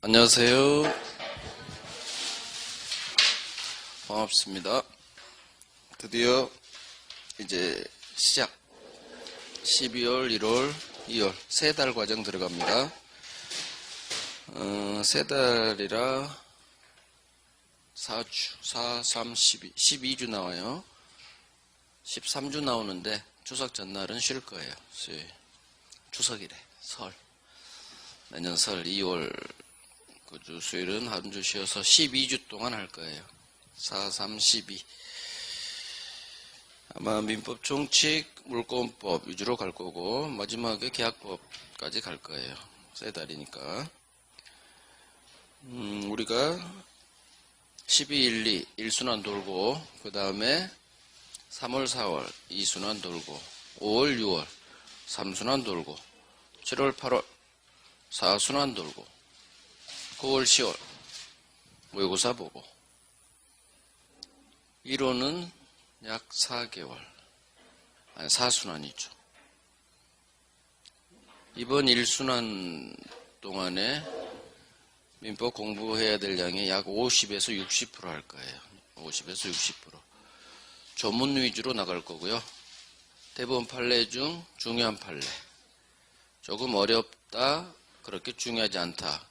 안녕하세요. 반갑습니다. 드디어 이제 시작. 12월, 1월, 2월 세 달 과정 들어갑니다. 세 달이라 4주, 4, 3, 12, 12주 나와요. 13주 나오는데 추석 전날은 쉴 거예요. 추석이래. 설. 내년 설 2월 그 주 수요일은 한 주 쉬어서 12주 동안 할 거예요. 4, 3, 12. 아마 민법, 총칙, 물권법 위주로 갈 거고 마지막에 계약법까지 갈 거예요. 세 달이니까. 우리가 12, 1, 2 1순환 돌고 그 다음에 3월, 4월 2순환 돌고 5월, 6월 3순환 돌고 7월, 8월 4순환 돌고 9월, 10월 모의고사 보고 1호는 약 4개월, 아니 4순환이죠. 이번 1순환 동안에 민법 공부해야 될 양이 약 50에서 60% 할 거예요. 50에서 60%. 조문 위주로 나갈 거고요. 대법원 판례 중 중요한 판례. 조금 어렵다, 그렇게 중요하지 않다.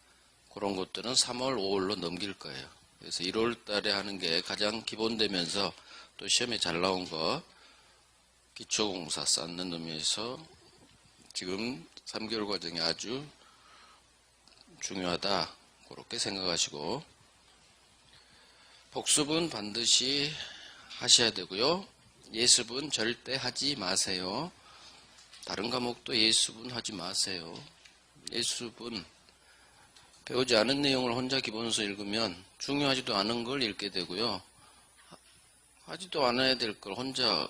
그런 것들은 3월, 5월로 넘길 거예요. 그래서 1월 달에 하는 게 가장 기본되면서 또 시험에 잘 나온 거, 기초공사 쌓는 의미에서 지금 3개월 과정이 아주 중요하다. 그렇게 생각하시고, 복습은 반드시 하셔야 되고요. 예습은 절대 하지 마세요. 다른 과목도 예습은 하지 마세요. 예습은 배우지 않은 내용을 혼자 기본서 읽으면 중요하지도 않은 걸 읽게 되고요. 하지도 않아야 될 걸 혼자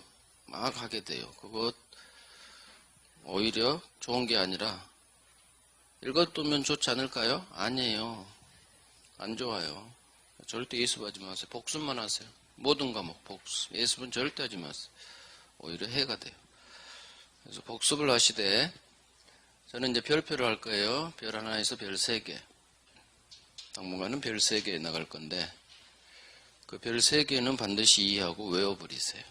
막 하게 돼요. 그것 오히려 좋은 게 아니라 읽어두면 좋지 않을까요? 아니에요. 안 좋아요. 절대 예습하지 마세요. 복습만 하세요. 모든 과목 복습. 예습은 절대 하지 마세요. 오히려 해가 돼요. 그래서 복습을 하시되, 저는 이제 별표를 할 거예요. 별 하나에서 별 3개. 당분간은 별 3개 나갈 건데, 그 별 3개는 반드시 이해하고 외워버리세요.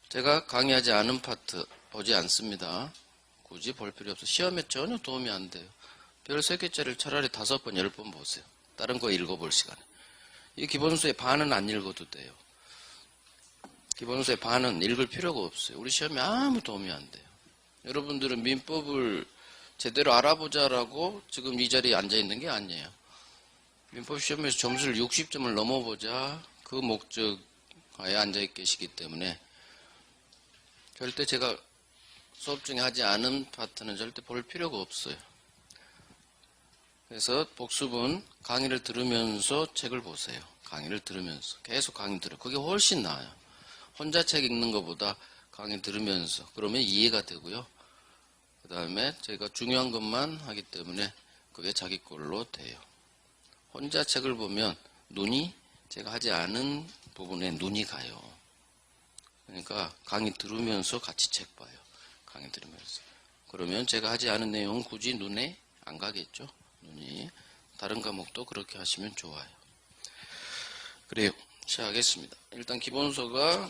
제가 강의하지 않은 파트 보지 않습니다. 굳이 볼 필요 없어요. 시험에 전혀 도움이 안 돼요. 별 3개짜리를 차라리 5번, 10번 보세요. 다른 거 읽어볼 시간에. 이 기본서의 반은 안 읽어도 돼요. 기본서의 반은 읽을 필요가 없어요. 우리 시험에 아무 도움이 안 돼요. 여러분들은 민법을 제대로 알아보자라고 지금 이 자리에 앉아있는 게 아니에요. 민법 시험에서 점수를 60점을 넘어보자, 그 목적하에 앉아계시기 때문에 절대 제가 수업 중에 하지 않은 파트는 절대 볼 필요가 없어요. 그래서 복습은 강의를 들으면서 책을 보세요. 강의를 들으면서 계속 강의 들어요. 그게 훨씬 나아요. 혼자 책 읽는 것보다 강의 들으면서, 그러면 이해가 되고요. 그 다음에 제가 중요한 것만 하기 때문에 그게 자기 걸로 돼요. 혼자 책을 보면 눈이, 제가 하지 않은 부분에 눈이 가요. 그러니까 강의 들으면서 같이 책 봐요. 강의 들으면서. 그러면 제가 하지 않은 내용은 굳이 눈에 안 가겠죠. 눈이. 다른 과목도 그렇게 하시면 좋아요. 그래요. 시작하겠습니다. 일단 기본서가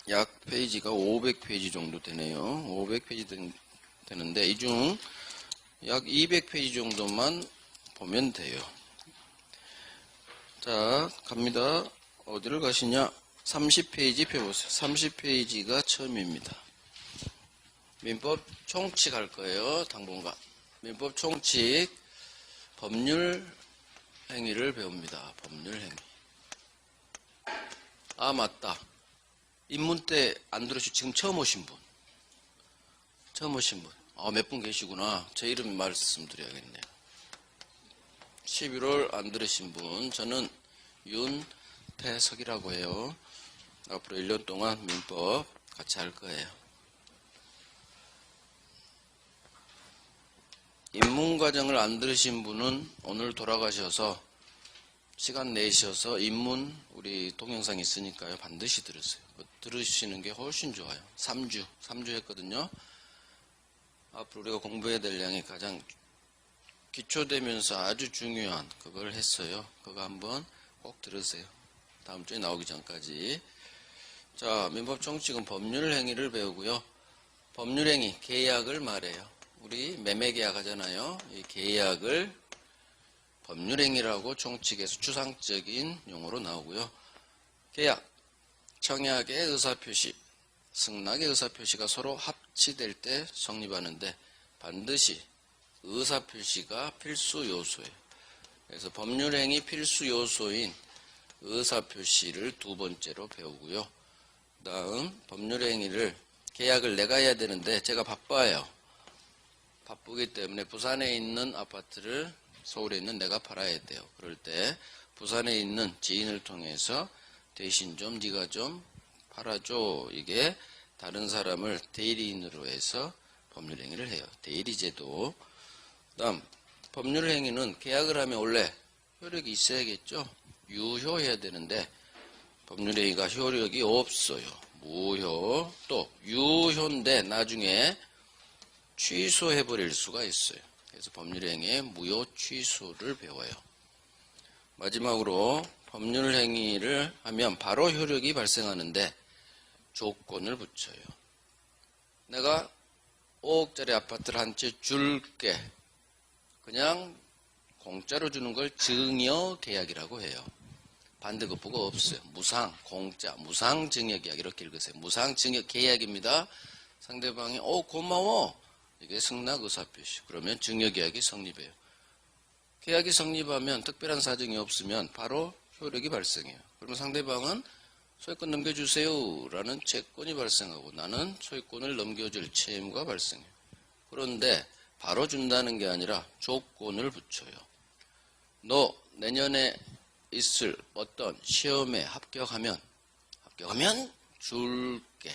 약 페이지가 500페이지 정도 되네요. 500페이지 되는데 이 중 약 200페이지 정도만 보면 돼요. 자, 갑니다. 어디를 가시냐? 30페이지 펴보세요. 30페이지가 처음입니다. 민법 총칙 할 거예요. 당분간. 민법 총칙, 법률 행위를 배웁니다. 법률 행위. 아, 맞다. 입문 때 안 들으시고 지금 처음 오신 분. 처음 오신 분. 몇 분 계시구나. 제 이름 말씀드려야겠네요. 11월 안 들으신 분. 저는 윤태석이라고 해요. 앞으로 1년 동안 민법 같이 할 거예요. 입문 과정을 안 들으신 분은 오늘 돌아가셔서 시간 내셔서 입문, 우리 동영상 있으니까요. 반드시 들으세요. 들으시는 게 훨씬 좋아요. 3주 했거든요. 앞으로 우리가 공부해야 될 양이 가장 기초되면서 아주 중요한 그걸 했어요. 그거 한번 꼭 들으세요. 다음 주에 나오기 전까지. 자, 민법총칙은 법률행위를 배우고요. 법률행위, 계약을 말해요. 우리 매매계약 하잖아요. 이 계약을 법률행위라고 총칙에서 추상적인 용어로 나오고요. 계약, 청약의 의사표시, 승낙의 의사표시가 서로 합치될 때 성립하는데 반드시 의사표시가 필수 요소예요. 그래서 법률행위 필수 요소인 의사표시를 두 번째로 배우고요. 그 다음 법률행위를 계약을 내가 해야 되는데 제가 바빠요. 바쁘기 때문에 부산에 있는 아파트를 서울에 있는 내가 팔아야 돼요. 그럴 때 부산에 있는 지인을 통해서 대신 좀 네가 좀 팔아줘. 이게 다른 사람을 대리인으로 해서 법률행위를 해요. 대리제도. 그 다음 법률행위는 계약을 하면 원래 효력이 있어야겠죠. 유효해야 되는데 법률행위가 효력이 없어요. 무효. 또 유효인데 나중에 취소해버릴 수가 있어요. 그래서 법률행위의 무효 취소를 배워요. 마지막으로 법률행위를 하면 바로 효력이 발생하는데 조건을 붙여요. 내가 5억짜리 아파트를 한 채 줄게. 그냥 공짜로 주는 걸 증여계약이라고 해요. 반대급부가 없어요. 무상, 공짜, 무상증여계약 이렇게 읽으세요. 무상증여계약입니다. 상대방이 고마워. 이게 승낙의사표시. 그러면 증여계약이 성립해요. 계약이 성립하면 특별한 사정이 없으면 바로 효력이 발생해요. 그러면 상대방은 소유권 넘겨주세요 라는 채권이 발생하고 나는 소유권을 넘겨줄 채무가 발생해요. 그런데 바로 준다는 게 아니라 조건을 붙여요. 너 내년에 있을 어떤 시험에 합격하면 줄게.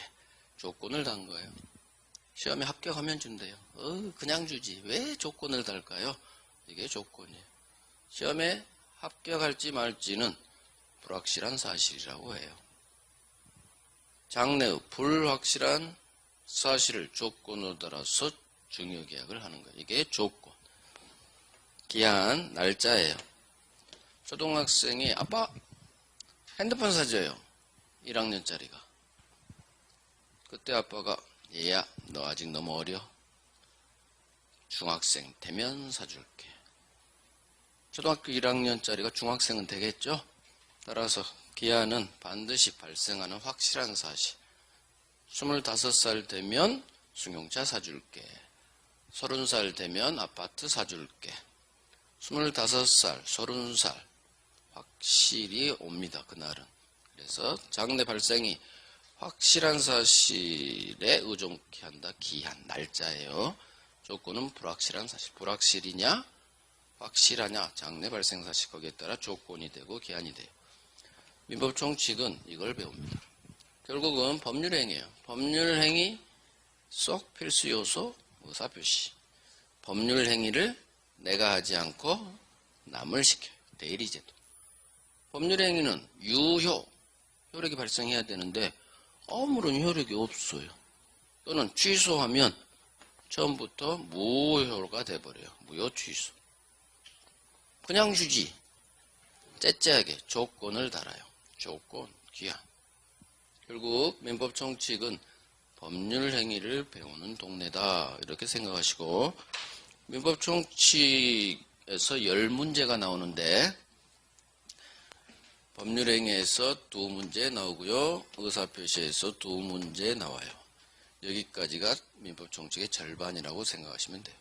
조건을 단 거예요. 시험에 합격하면 준대요. 그냥 주지. 왜 조건을 달까요? 이게 조건이에요. 시험에 합격할지 말지는 불확실한 사실이라고 해요. 장래의 불확실한 사실을 조건으로 따라서 증여계약을 하는 거예요. 이게 조건. 기한, 날짜예요. 초등학생이 아빠 핸드폰 사줘요. 1학년짜리가. 그때 아빠가 얘야 너 아직 너무 어려. 중학생 되면 사줄게. 초등학교 1학년짜리가 중학생은 되겠죠? 따라서 기한은 반드시 발생하는 확실한 사실. 25살 되면 승용차 사줄게. 30살 되면 아파트 사줄게. 25살, 30살 확실히 옵니다. 그날은. 그래서 장래 발생이 확실한 사실에 의존케 한다. 기한, 날짜예요. 조건은 불확실한 사실. 불확실이냐 확실하냐 장래 발생 사실. 거기에 따라 조건이 되고 기한이 돼요. 민법총칙은 이걸 배웁니다. 결국은 법률행위예요. 법률행위 속 필수 요소 의사표시. 법률행위를 내가 하지 않고 남을 시켜요. 대리제도. 법률행위는 유효, 효력이 발생해야 되는데 아무런 효력이 없어요. 또는 취소하면 처음부터 무효가 돼버려요. 무효 취소. 그냥 주지. 째째하게 조건을 달아요. 조건, 기한. 결국 민법총칙은 법률행위를 배우는 동네다. 이렇게 생각하시고 민법총칙에서 10문제가 나오는데 법률행위에서 2문제 나오고요. 의사표시에서 2문제 나와요. 여기까지가 민법총칙의 절반이라고 생각하시면 돼요.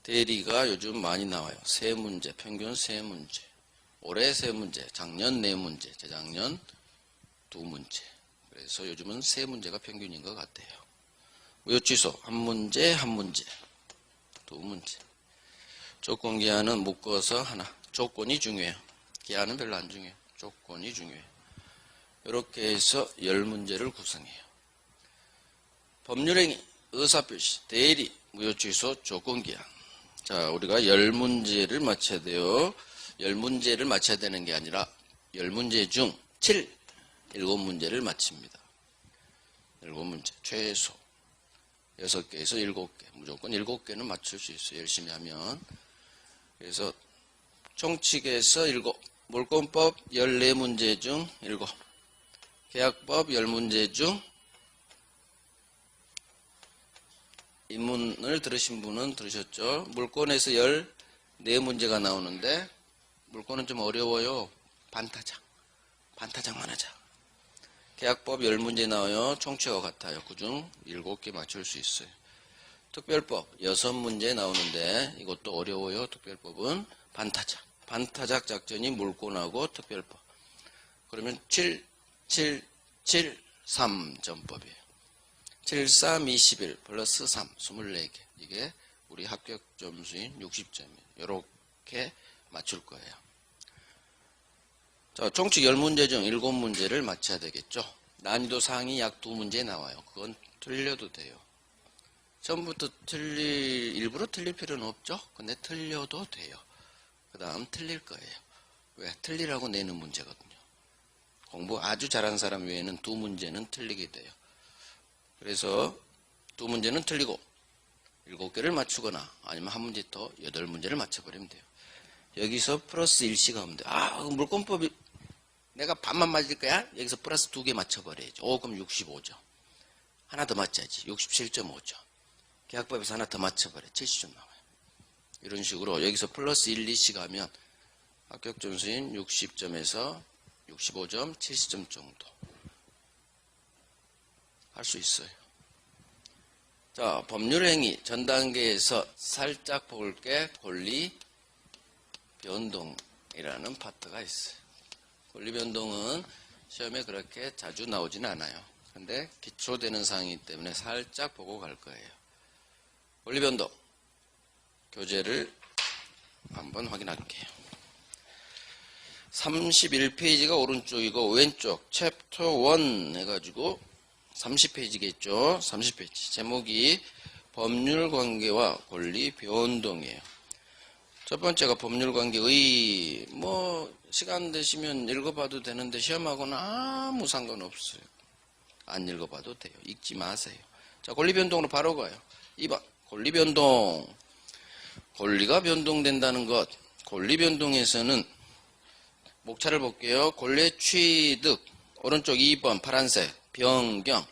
대리가 요즘 많이 나와요. 3문제, 평균 3문제. 올해 3문제, 작년 4문제, 재작년 2문제. 그래서 요즘은 3문제가 평균인 것 같아요. 무효취소 1문제, 1문제, 2문제. 조건기한은 묶어서 하나. 조건이 중요해요. 기한은 별로 안 중요해요. 조건이 중요해요. 이렇게 해서 10문제를 구성해요. 법률행위, 의사표시, 대리, 무효취소, 조건기한. 자, 우리가 10문제를 맞춰야 돼요. 10문제를 맞춰야 되는 게 아니라 10문제 중 7문제를 맞춥니다. 7문제 최소. 6개에서 7개. 무조건 7개는 맞출 수 있어요. 열심히 하면. 그래서 총칙에서 7. 몰권법 14문제 중 7. 계약법 10문제 중 입문을 들으신 분은 들으셨죠? 물권에서 14문제가 나오는데 물권은 좀 어려워요. 반타작만 하자. 계약법 10문제 나와요. 총칙과 같아요. 그중 7개 맞출 수 있어요. 특별법 6문제 나오는데 이것도 어려워요. 특별법은 반타작 작전이 물권하고 특별법. 그러면 7, 7, 7, 3 전법이에요. 7, 3, 21 플러스 3, 24개. 이게 우리 합격 점수인 60점이에요. 이렇게 맞출 거예요. 자, 총칙 10문제 중 7문제를 맞춰야 되겠죠. 난이도 상위 약 2문제 나와요. 그건 틀려도 돼요. 처음부터 일부러 틀릴 필요는 없죠. 근데 틀려도 돼요. 그 다음 틀릴 거예요. 왜? 틀리라고 내는 문제거든요. 공부 아주 잘하는 사람 외에는 2문제는 틀리게 돼요. 그래서 2문제는 틀리고 7개를 맞추거나 아니면 한 문제 더 8문제를 맞춰버리면 돼요. 여기서 플러스 1씩 하면 돼요. 물권법이 내가 반만 맞을 거야? 여기서 플러스 2개 맞춰버려야죠. 그럼 65점. 하나 더 맞춰야지. 67.5점. 계약법에서 하나 더 맞춰버려. 70점 나와요. 이런 식으로 여기서 플러스 1, 2씩 하면 합격 점수인 60점에서 65점, 70점 정도 할 수 있어요. 자, 법률행위 전 단계에서 살짝 볼게 권리 변동이라는 파트가 있어요. 권리 변동은 시험에 그렇게 자주 나오지는 않아요. 근데 기초되는 사항이기 때문에 살짝 보고 갈 거예요. 권리 변동 교재를 한번 확인할게요. 31페이지가 오른쪽이고 왼쪽 챕터 1 해가지고 30페이지겠죠. 30페이지. 제목이 법률관계와 권리 변동이에요. 첫 번째가 법률관계의 시간 되시면 읽어봐도 되는데 시험하고는 아무 상관없어요. 안 읽어봐도 돼요. 읽지 마세요. 자, 권리 변동으로 바로 가요. 2번 권리 변동. 권리가 변동된다는 것. 권리 변동에서는 목차를 볼게요. 권리의 취득. 오른쪽 2번 파란색. 변경.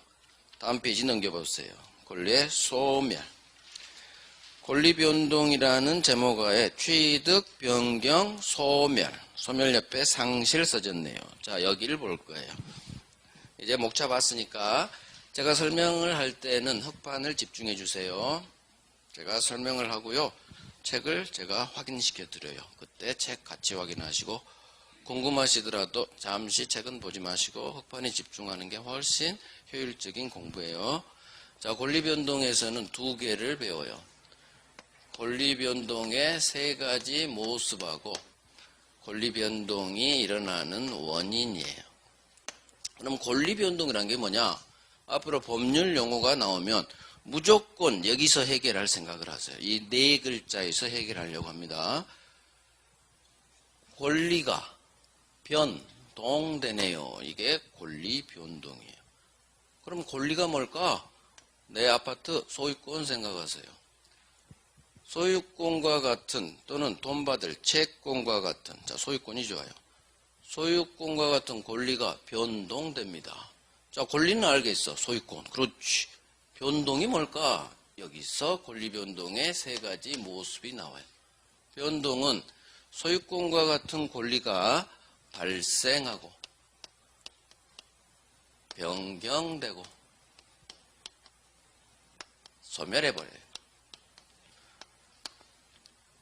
다음 페이지 넘겨보세요. 권리의 소멸. 권리 변동이라는 제목하에 취득, 변경, 소멸. 소멸 옆에 상실 써졌네요. 자, 여기를 볼 거예요. 이제 목차 봤으니까 제가 설명을 할 때는 흑판을 집중해 주세요. 제가 설명을 하고요. 책을 제가 확인시켜 드려요. 그때 책 같이 확인하시고 궁금하시더라도 잠시 책은 보지 마시고 흑판에 집중하는 게 훨씬 효율적인 공부예요. 자, 권리 변동에서는 2개를 배워요. 권리 변동의 3가지 모습하고 권리 변동이 일어나는 원인이에요. 그럼 권리 변동이란 게 뭐냐? 앞으로 법률 용어가 나오면 무조건 여기서 해결할 생각을 하세요. 이 4글자에서 해결하려고 합니다. 권리가 변동되네요. 이게 권리 변동이에요. 그럼 권리가 뭘까? 내 아파트 소유권 생각하세요. 소유권과 같은 또는 돈 받을 채권과 같은 소유권이 좋아요. 소유권과 같은 권리가 변동됩니다. 자, 권리는 알겠어. 소유권. 그렇지. 변동이 뭘까? 여기서 권리 변동의 3가지 모습이 나와요. 변동은 소유권과 같은 권리가 발생하고 변경되고 소멸해버려요.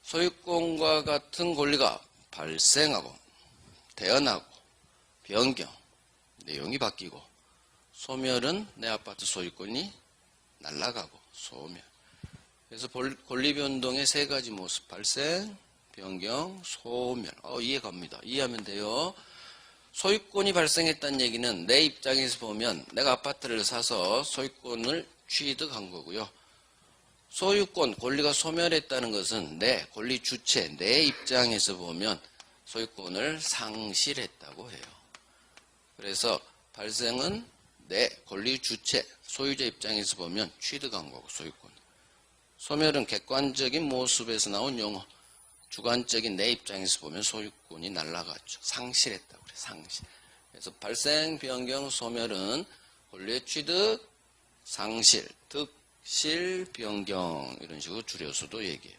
소유권과 같은 권리가 발생하고 태어나고 변경, 내용이 바뀌고 소멸은 내 아파트 소유권이 날아가고 소멸. 그래서 권리 변동의 3가지 모습 발생, 변경, 소멸. 이해갑니다. 이해하면 돼요. 소유권이 발생했다는 얘기는 내 입장에서 보면 내가 아파트를 사서 소유권을 취득한 거고요. 소유권, 권리가 소멸했다는 것은 내 권리 주체, 내 입장에서 보면 소유권을 상실했다고 해요. 그래서 발생은 내 권리 주체, 소유자 입장에서 보면 취득한 거고 소유권. 소멸은 객관적인 모습에서 나온 용어. 주관적인 내 입장에서 보면 소유권이 날아갔죠. 상실했다고 그래. 상실. 그래서 발생, 변경, 소멸은 권리의 취득, 상실, 득실, 변경 이런 식으로 줄여서도 얘기해요.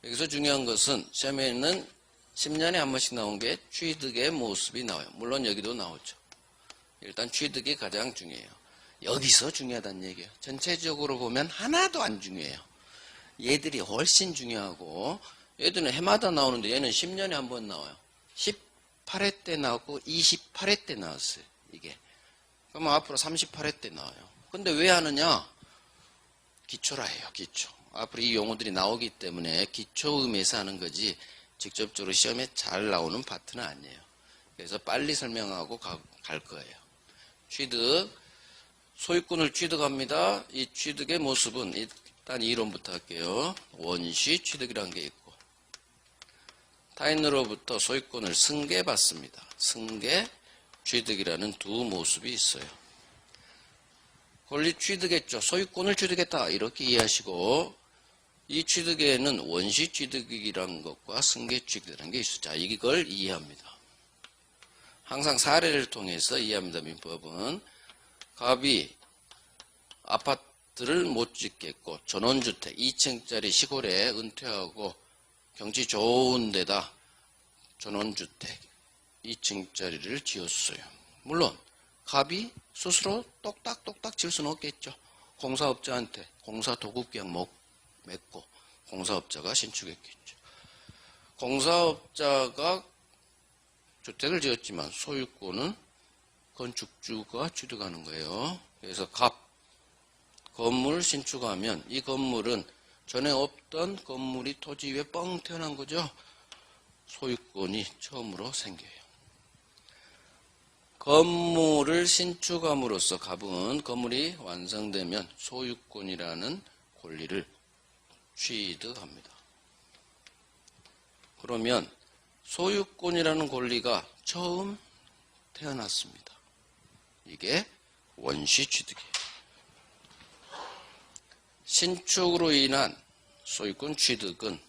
여기서 중요한 것은 시험에는 10년에 한 번씩 나온 게 취득의 모습이 나와요. 물론 여기도 나오죠. 일단 취득이 가장 중요해요. 여기서 중요하다는 얘기예요. 전체적으로 보면 하나도 안 중요해요. 얘들이 훨씬 중요하고 얘들은 해마다 나오는데 얘는 10년에 한 번 나와요. 18회 때 나오고 28회 때 나왔어요. 이게. 그러면 앞으로 38회 때 나와요. 근데 왜 하느냐? 기초라 해요. 기초. 앞으로 이 용어들이 나오기 때문에 기초 의미에서 하는 거지 직접적으로 시험에 잘 나오는 파트는 아니에요. 그래서 빨리 설명하고 갈 거예요. 취득. 소유권을 취득합니다. 이 취득의 모습은 일단 이론부터 할게요. 원시 취득이라는 게 있고 타인으로부터 소유권을 승계받습니다. 승계, 취득이라는 두 모습이 있어요. 권리 취득했죠. 소유권을 취득했다. 이렇게 이해하시고 이 취득에는 원시 취득이라는 것과 승계 취득이라는 게 있어요. 자, 이걸 이해합니다. 항상 사례를 통해서 이해합니다. 민법은 갑이 아파트를 못 짓겠고 전원주택 2층짜리 시골에 은퇴하고 경치 좋은 데다 전원주택 2층짜리를 지었어요. 물론 갑이 스스로 똑딱똑딱 지을 수는 없겠죠. 공사업자한테 공사도급계약 맺고 공사업자가 신축했겠죠. 공사업자가 주택을 지었지만 소유권은 건축주가 취득하는 거예요. 그래서 건물 신축하면 이 건물은 전에 없던 건물이 토지 위에 뻥 태어난 거죠. 소유권이 처음으로 생겨요. 건물을 신축함으로써 갑은 건물이 완성되면 소유권이라는 권리를 취득합니다. 그러면 소유권이라는 권리가 처음 태어났습니다. 이게 원시 취득이에요. 신축으로 인한 소유권 취득은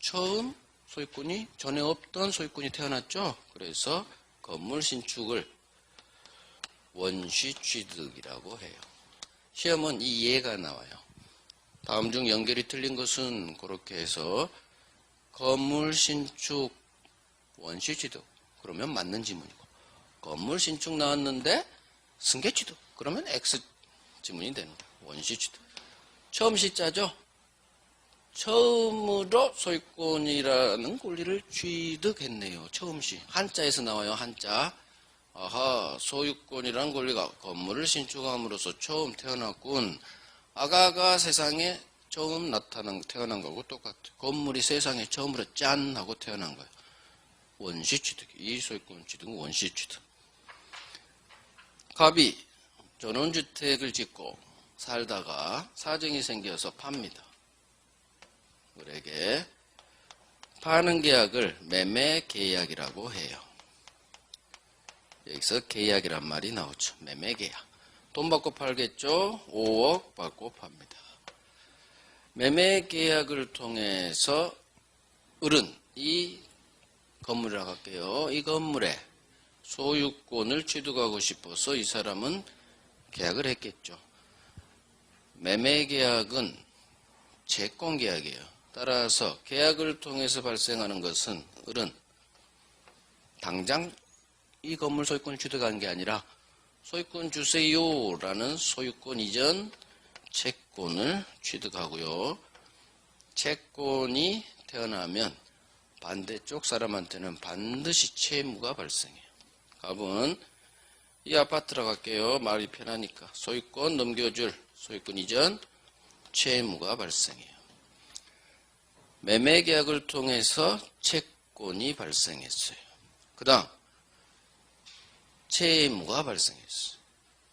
처음 소유권이 전에 없던 소유권이 태어났죠. 그래서 건물 신축을 원시 취득이라고 해요. 시험은 이 예가 나와요. 다음 중 연결이 틀린 것은 그렇게 해서 건물 신축 원시 취득 그러면 맞는 지문이고 건물 신축 나왔는데 승계 취득 그러면 X 지문이 되는 거예요. 원시 취득. 처음 시자죠. 처음으로 소유권이라는 권리를 취득했네요. 처음 시. 한자에서 나와요. 한자. 아하, 소유권이라는 권리가 건물을 신축함으로써 처음 태어났군. 아가가 세상에 처음 태어난 거고 똑같아요. 건물이 세상에 처음으로 짠 하고 태어난 거예요. 원시 취득. 이 소유권 취득은 원시 취득. 갑이 전원주택을 짓고 살다가 사정이 생겨서 팝니다. 을에게 파는 계약을 매매 계약이라고 해요. 여기서 계약이란 말이 나오죠. 매매 계약. 돈 받고 팔겠죠. 5억 받고 팝니다. 매매 계약을 통해서 을은 이 건물이라고 할게요. 이 건물에 소유권을 취득하고 싶어서 이 사람은 계약을 했겠죠. 매매 계약은 채권 계약이에요. 따라서 계약을 통해서 발생하는 것은 을은 당장 이 건물 소유권을 취득한 게 아니라 소유권 주세요 라는 소유권 이전 채권을 취득하고요. 채권이 태어나면 반대쪽 사람한테는 반드시 채무가 발생해요. 갑은 이 아파트라고 할게요. 말이 편하니까 소유권 넘겨줄 소유권 이전 채무가 발생해요. 매매 계약을 통해서 채권이 발생했어요. 그 다음 채무가 발생했어요.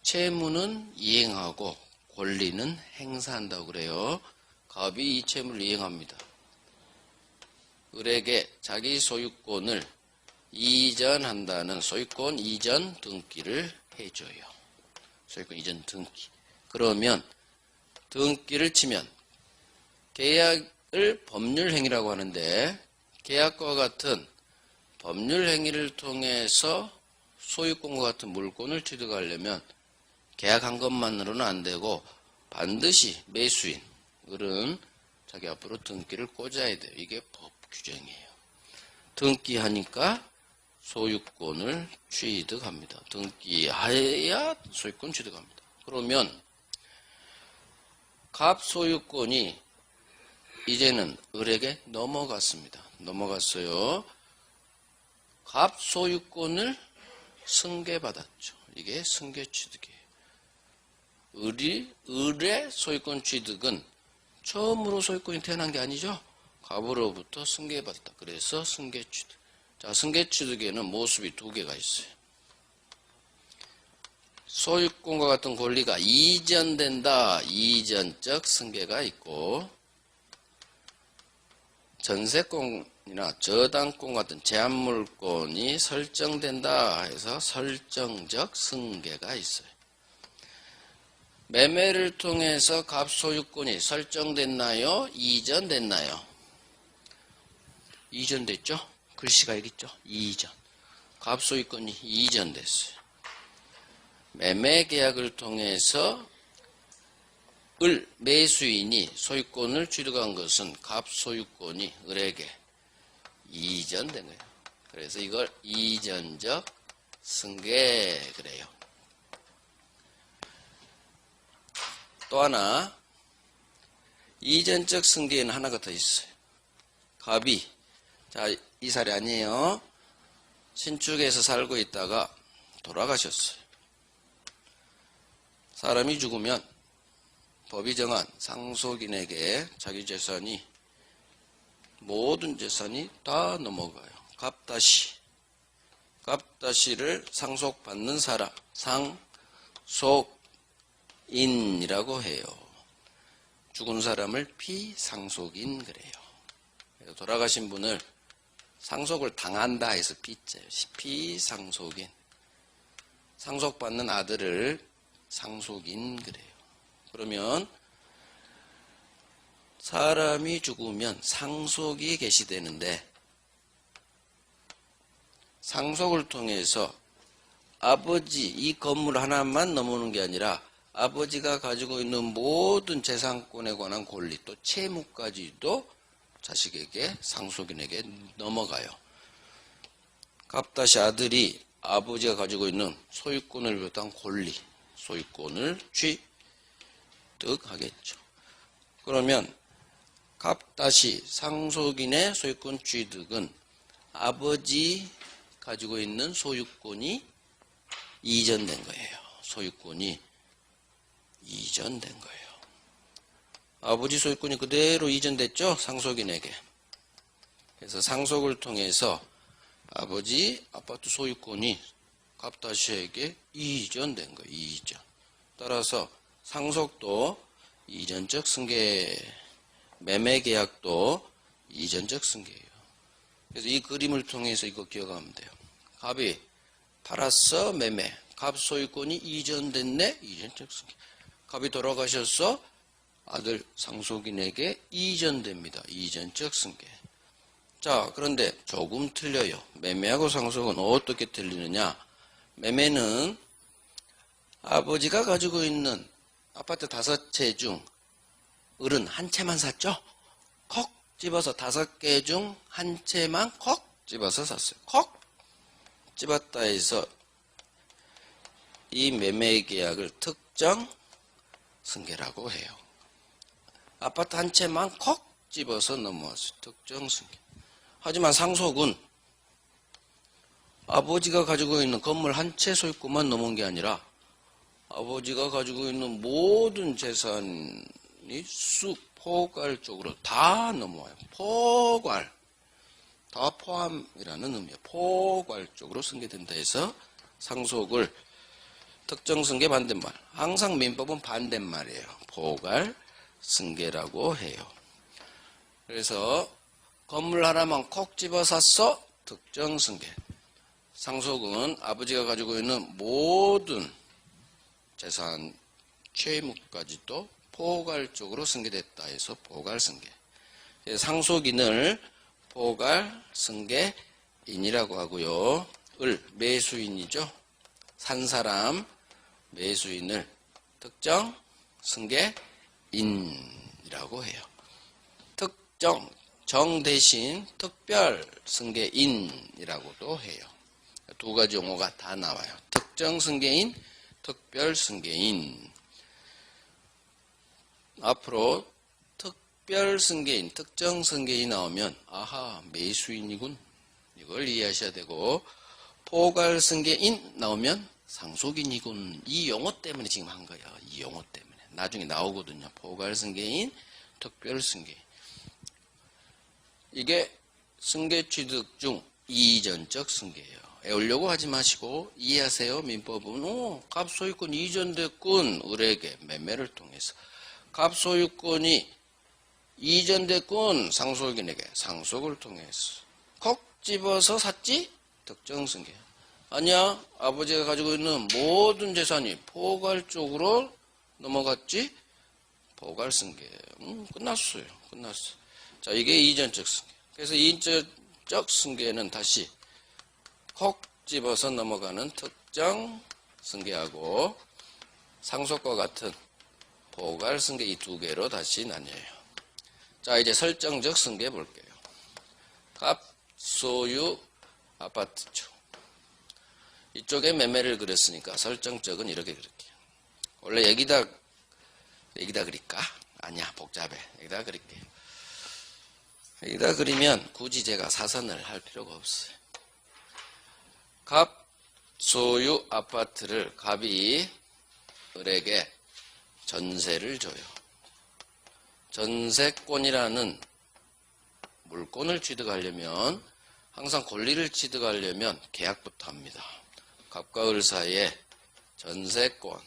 채무는 이행하고 권리는 행사한다고 그래요. 갑이 이 채무를 이행합니다. 을에게 자기 소유권을 이전한다는 소유권 이전 등기를 해줘요. 소유권 이전 등기. 그러면 등기를 치면 계약을 법률행위라고 하는데 계약과 같은 법률행위를 통해서 소유권과 같은 물건을 취득하려면 계약한 것만으로는 안 되고 반드시 매수인, 을은 자기 앞으로 등기를 꽂아야 돼요. 이게 법 규정이에요. 등기하니까 소유권을 취득합니다. 등기해야 소유권 취득합니다. 그러면 갑소유권이 이제는 을에게 넘어갔습니다. 넘어갔어요. 갑소유권을 승계받았죠. 이게 승계취득이에요. 을의 소유권 취득은 처음으로 소유권이 태어난 게 아니죠. 갑으로부터 승계받았다. 그래서 승계취득. 자, 승계취득에는 모습이 두 개가 있어요. 소유권과 같은 권리가 이전된다. 이전적 승계가 있고, 전세권이나 저당권 같은 제한물권이 설정된다 해서 설정적 승계가 있어요. 매매를 통해서 갑소유권이 설정됐나요? 이전됐나요? 이전됐죠? 글씨가 여기 있죠? 이전. 갑소유권이 이전됐어요. 매매계약을 통해서 매수인이 소유권을 취득한 것은 갑소유권이 을에게 이전된 거예요. 그래서 이걸 이전적 승계 그래요. 또 하나 이전적 승계에는 하나가 더 있어요. 갑이 자, 이 사례 아니에요. 신축에서 살고 있다가 돌아가셨어요. 사람이 죽으면 법이 정한 상속인에게 자기 재산이 모든 재산이 다 넘어가요. 갑다시를 상속받는 사람 상속인이라고 해요. 죽은 사람을 피상속인 그래요. 돌아가신 분을 상속을 당한다 해서 피자예요. 피상속인. 상속받는 아들을 상속인 그래요. 그러면 사람이 죽으면 상속이 개시되는데 상속을 통해서 아버지 이 건물 하나만 넘어오는 게 아니라 아버지가 가지고 있는 모든 재산권에 관한 권리 또 채무까지도 자식에게 상속인에게 넘어가요. 갑다시 아들이 아버지가 가지고 있는 소유권을 비롯한 권리 소유권을 취득하겠죠. 그러면 갑다시 상속인의 소유권 취득은 아버지 가지고 있는 소유권이 이전된 거예요. 소유권이 이전된 거예요. 아버지 소유권이 그대로 이전됐죠? 상속인에게. 그래서 상속을 통해서 아버지 아파트 소유권이 갑다시에게 이전된 거예요. 이전. 따라서 상속도 이전적 승계, 매매계약도 이전적 승계예요. 그래서 이 그림을 통해서 이거 기억하면 돼요. 갑이 팔았어, 매매. 갑 소유권이 이전됐네, 이전적 승계. 갑이 돌아가셨어, 아들 상속인에게 이전됩니다. 이전적 승계. 자, 그런데 조금 틀려요. 매매하고 상속은 어떻게 틀리느냐? 매매는 아버지가 가지고 있는 아파트 5채 중 을은 한 채만 샀죠? 콕 집어서 5개 중 한 채만 콕 집어서 샀어요. 콕 집었다 해서 이 매매 계약을 특정 승계라고 해요. 아파트 한 채만 콕 집어서 넘어왔어요. 특정 승계. 하지만 상속은 아버지가 가지고 있는 건물 한 채 소유권만 넘은 게 아니라 아버지가 가지고 있는 모든 재산이 포괄적으로 다 넘어와요. 포괄. 다 포함이라는 의미예요. 포괄적으로 승계된다 해서 상속을 특정 승계 반대말. 항상 민법은 반대말이에요. 포괄 승계라고 해요. 그래서 건물 하나만 콕 집어 샀어. 특정 승계. 상속은 아버지가 가지고 있는 모든 재산 채무까지도 포괄적으로 승계됐다 해서 포괄승계. 상속인을 포괄승계인이라고 하고요. 매수인이죠. 산 사람 매수인을 특정 승계인이라고 해요. 특정 정 대신 특별 승계인이라고도 해요. 두 가지 용어가 다 나와요. 특정 승계인, 특별 승계인. 앞으로 특별 승계인, 특정 승계인 나오면 아하 매수인이군. 이걸 이해하셔야 되고 포괄 승계인 나오면 상속인이군. 이 용어 때문에 지금 한 거예요. 이 용어 때문에. 나중에 나오거든요. 포괄 승계인, 특별 승계인. 이게 승계 취득 중 이전적 승계예요. 애우려고 하지 마시고 이해하세요. 민법은 갑소유권 이전됐군. 을에게 매매를 통해서. 갑소유권이 이전됐군. 상속인에게 상속을 통해서. 콕 집어서 샀지? 특정 승계. 아니야. 아버지가 가지고 있는 모든 재산이 포괄적으로 넘어갔지? 포괄 승계. 끝났어요. 끝났어. 자, 이게 이전적 승계. 그래서 이전적 승계는 다시 콕 집어서 넘어가는 특정 승계하고 상속과 같은 포괄 승계 이 두 개로 다시 나뉘어요. 자, 이제 설정적 승계 볼게요. 갑, 소유, 아파트죠. 이쪽에 매매를 그렸으니까 설정적은 이렇게 그릴게요. 원래 여기다 그릴까? 아니야, 복잡해. 여기다 그릴게요. 여기다 그리면 굳이 제가 사선을 할 필요가 없어요. 갑, 소유, 아파트를 갑이 을에게 전세를 줘요. 전세권이라는 물권을 취득하려면 항상 권리를 취득하려면 계약부터 합니다. 갑과 을 사이에 전세권을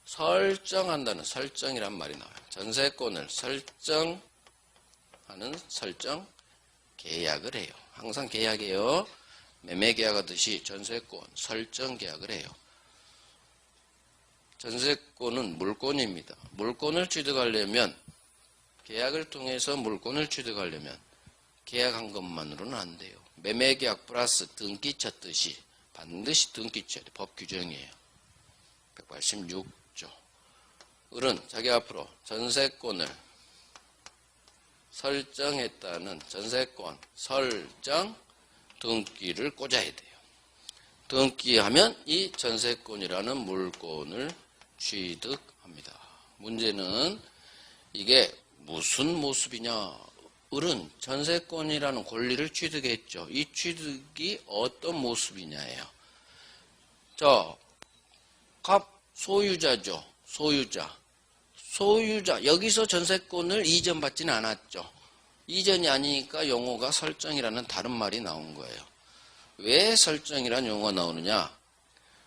설정한다는 설정이란 말이 나와요. 전세권을 설정하는 설정 계약을 해요. 항상 계약이에요. 매매 계약하듯이 전세권 설정 계약을 해요. 전세권은 물권입니다. 물권을 취득하려면 계약을 통해서 물권을 취득하려면 계약한 것만으로는 안 돼요. 매매 계약 플러스 등기 쳤듯이 반드시 등기 쳐야 돼. 법 규정이에요. 186조. 을은 자기 앞으로 전세권을 설정했다는 전세권 설정 등기를 꽂아야 돼요. 등기하면 이 전세권이라는 물권을 취득합니다. 문제는 이게 무슨 모습이냐? 을은 전세권이라는 권리를 취득했죠. 이 취득이 어떤 모습이냐예요. 자, 갑 소유자죠. 소유자. 여기서 전세권을 이전받지는 않았죠. 이전이 아니니까 용어가 설정이라는 다른 말이 나온 거예요. 왜 설정이라는 용어가 나오느냐?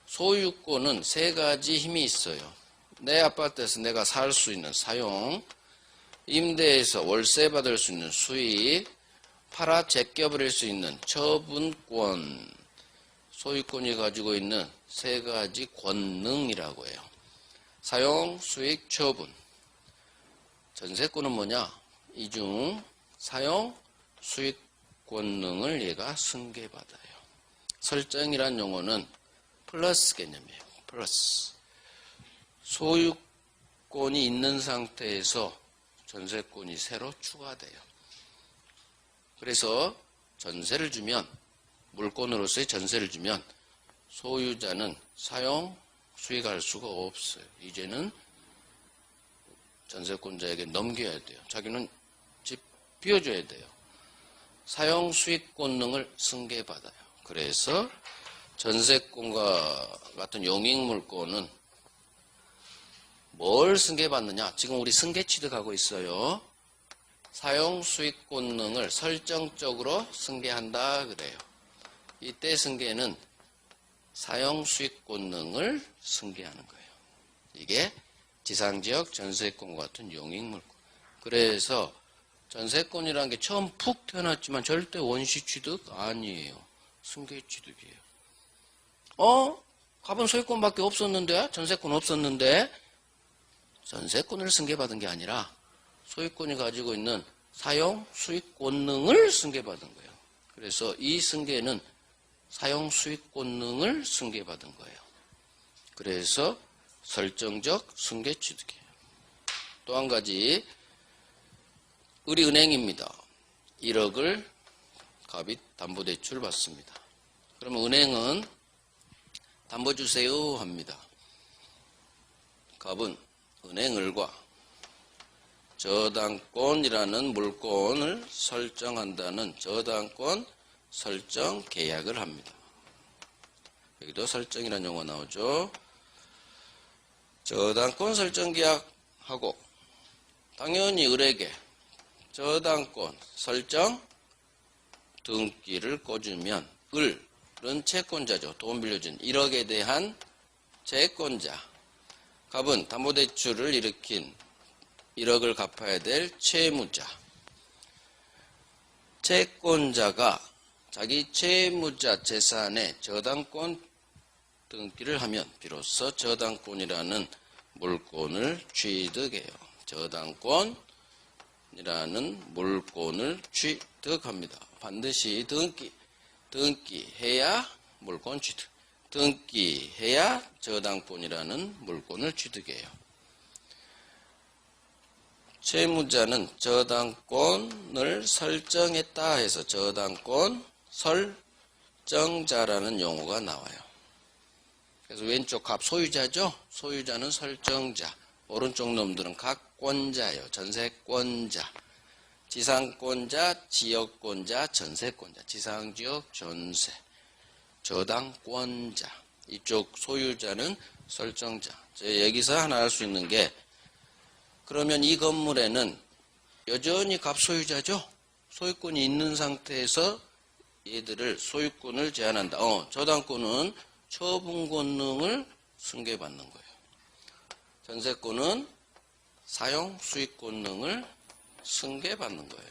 소유권은 세 가지 힘이 있어요. 내 아파트에서 내가 살 수 있는 사용, 임대에서 월세 받을 수 있는 수익, 팔아 제껴버릴 수 있는 처분권, 소유권이 가지고 있는 세 가지 권능이라고 해요. 사용, 수익, 처분. 전세권은 뭐냐? 이 중 사용, 수익 권능을 얘가 승계받아요. 설정이란 용어는 플러스 개념이에요. 플러스. 소유권이 있는 상태에서 전세권이 새로 추가돼요. 그래서 전세를 주면, 물권으로서의 전세를 주면 소유자는 사용, 수익할 수가 없어요. 이제는 전세권자에게 넘겨야 돼요. 자기는 집 비워줘야 돼요. 사용, 수익 권능을 승계받아요. 그래서 전세권과 같은 용익물권은 뭘 승계받느냐? 지금 우리 승계 취득하고 있어요. 사용, 수익 권능을 설정적으로 승계한다 그래요. 이때 승계는 사용, 수익 권능을 승계하는 거예요. 이게 지상지역 전세권과 같은 용익물권. 그래서 전세권이라는 게 처음 푹 태어났지만 절대 원시 취득 아니에요. 승계 취득이에요. 갑은 소유권밖에 없었는데, 전세권 없었는데, 전세권을 승계받은 게 아니라 소유권이 가지고 있는 사용 수익 권능을 승계받은 거예요. 그래서 이 승계는 사용 수익 권능을 승계받은 거예요. 그래서 설정적 승계 취득이에요. 또 한 가지, 우리은행입니다. 1억을 갑이 담보대출 받습니다. 그러면 은행은 담보 주세요 합니다. 갑은 은행을과 저당권이라는 물권을 설정한다는 저당권 설정 계약을 합니다. 여기도 설정이라는 용어 나오죠. 저당권 설정 계약하고 당연히 을에게 저당권 설정 등기를 꽂으면 을은 채권자죠. 돈 빌려준 1억에 대한 채권자. 갑은 담보대출을 일으킨 1억을 갚아야 될 채무자. 채권자가 자기 채무자 재산에 저당권 등기를 하면 비로소 저당권이라는 물권을 취득해요. 저당권이라는 물권을 취득합니다. 반드시 등기해야 물권 취득. 등기해야 저당권이라는 물권을 취득해요. 채무자는 저당권을 설정했다 해서 저당권 설정자라는 용어가 나와요. 그래서 왼쪽 갑 소유자죠. 소유자는 설정자. 오른쪽 놈들은 각권자예요. 전세권자. 지상권자, 지역권자, 전세권자. 지상지역, 전세. 저당권자. 이쪽 소유자는 설정자. 여기서 하나 알 수 있는 게, 그러면 이 건물에는 여전히 갑 소유자죠? 소유권이 있는 상태에서 얘들을 소유권을 제한한다. 저당권은 처분 권능을 승계받는 거예요. 전세권은 사용 수익 권능을 승계받는 거예요.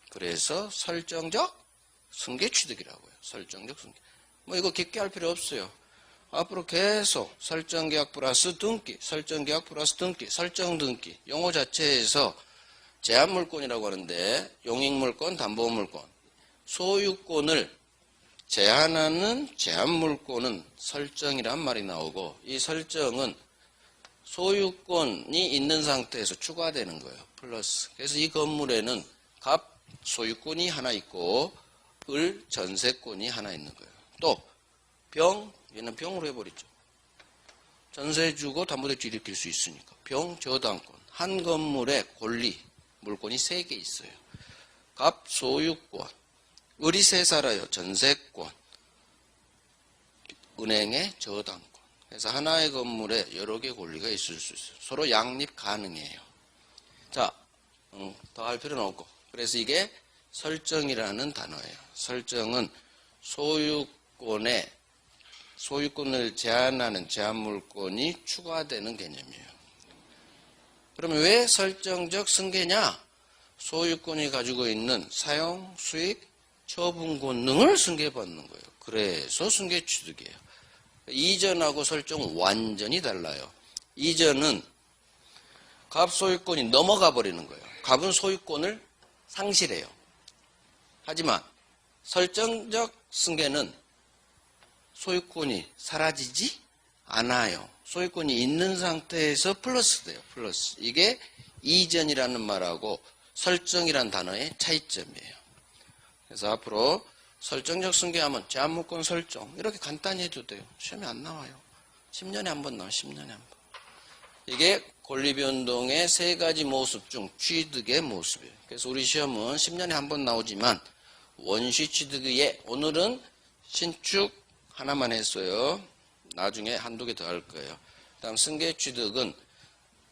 그래서 설정적 승계 취득이라고요. 설정적 승계. 이거 깊게 할 필요 없어요. 앞으로 계속 설정계약 플러스 등기, 설정계약 플러스 등기, 설정등기. 용어 자체에서 제한물권이라고 하는데 용익물권, 담보물권. 소유권을 제한하는 제한물권은 설정이란 말이 나오고, 이 설정은 소유권이 있는 상태에서 추가되는 거예요. 플러스. 그래서 이 건물에는 갑 소유권이 하나 있고 을 전세권이 하나 있는 거예요. 또 병, 얘는 병으로 해버리죠. 전세 주고 담보대출 일으킬 수 있으니까. 병, 저당권. 한 건물에 권리, 물권이 3개 있어요. 갑 소유권, 을이 세 살아요. 전세권, 은행의 저당권. 그래서 하나의 건물에 여러 개 권리가 있을 수 있어요. 서로 양립 가능해요. 자, 더 할 필요는 없고. 그래서 이게 설정이라는 단어예요. 설정은 소유권을 제한하는 제한물권이 추가되는 개념이에요. 그러면 왜 설정적 승계냐? 소유권이 가지고 있는 사용, 수익, 처분 권능을 승계받는 거예요. 그래서 승계 취득이에요. 이전하고 설정 완전히 달라요. 이전은 갑 소유권이 넘어가 버리는 거예요. 갑은 소유권을 상실해요. 하지만 설정적 승계는 소유권이 사라지지 않아요. 소유권이 있는 상태에서 플러스 돼요. 플러스. 이게 이전이라는 말하고 설정이라는 단어의 차이점이에요. 그래서 앞으로 설정적 승계하면 제한물권 설정 이렇게 간단히 해도 돼요. 시험에 안 나와요. 10년에 한 번 나와요. 10년에 한 번. 이게 권리변동의 3가지 모습 중 취득의 모습이에요. 그래서 우리 시험은 10년에 한 번 나오지만 원시 취득의 오늘은 신축 하나만 했어요. 나중에 한두 개 더 할 거예요. 다음 승계 취득은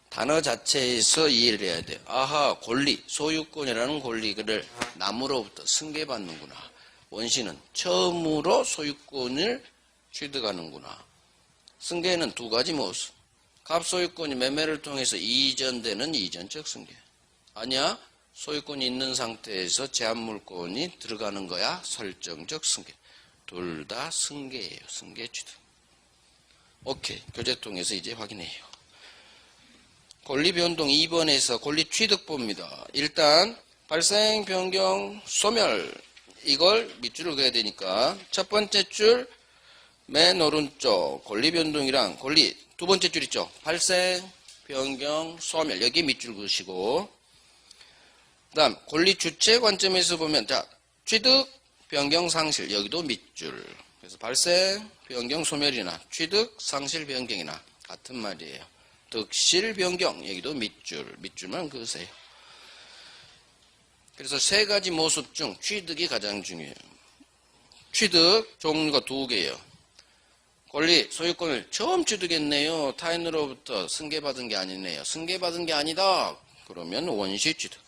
단어 자체에서 이해를 해야 돼요. 아하, 권리, 소유권이라는 권리를 남으로부터 승계받는구나. 원시는 처음으로 소유권을 취득하는구나. 승계는 2가지 모습. 갑소유권이 매매를 통해서 이전되는 이전적 승계. 아니야, 소유권이 있는 상태에서 제한물권이 들어가는 거야 설정적 승계. 둘 다 승계예요. 승계 취득. 오케이. 교재통에서 이제 확인해요. 권리 변동 2번에서 권리 취득 봅니다. 일단 발생, 변경, 소멸 이걸 밑줄을 그어야 되니까 첫 번째 줄 맨 오른쪽 권리 변동이랑 권리 두 번째 줄 있죠. 발생, 변경, 소멸 여기 밑줄 그으시고 그 다음 권리 주체 관점에서 보면 자 취득, 변경, 상실 여기도 밑줄. 그래서 발생, 변경, 소멸이나 취득, 상실, 변경이나 같은 말이에요. 득실, 변경 여기도 밑줄만 그으세요. 그래서 세 가지 모습 중 취득이 가장 중요해요. 취득 종류가 두 개예요. 권리, 소유권을 처음 취득했네요. 타인으로부터 승계받은 게 아니네요. 승계받은 게 아니다. 그러면 원시 취득.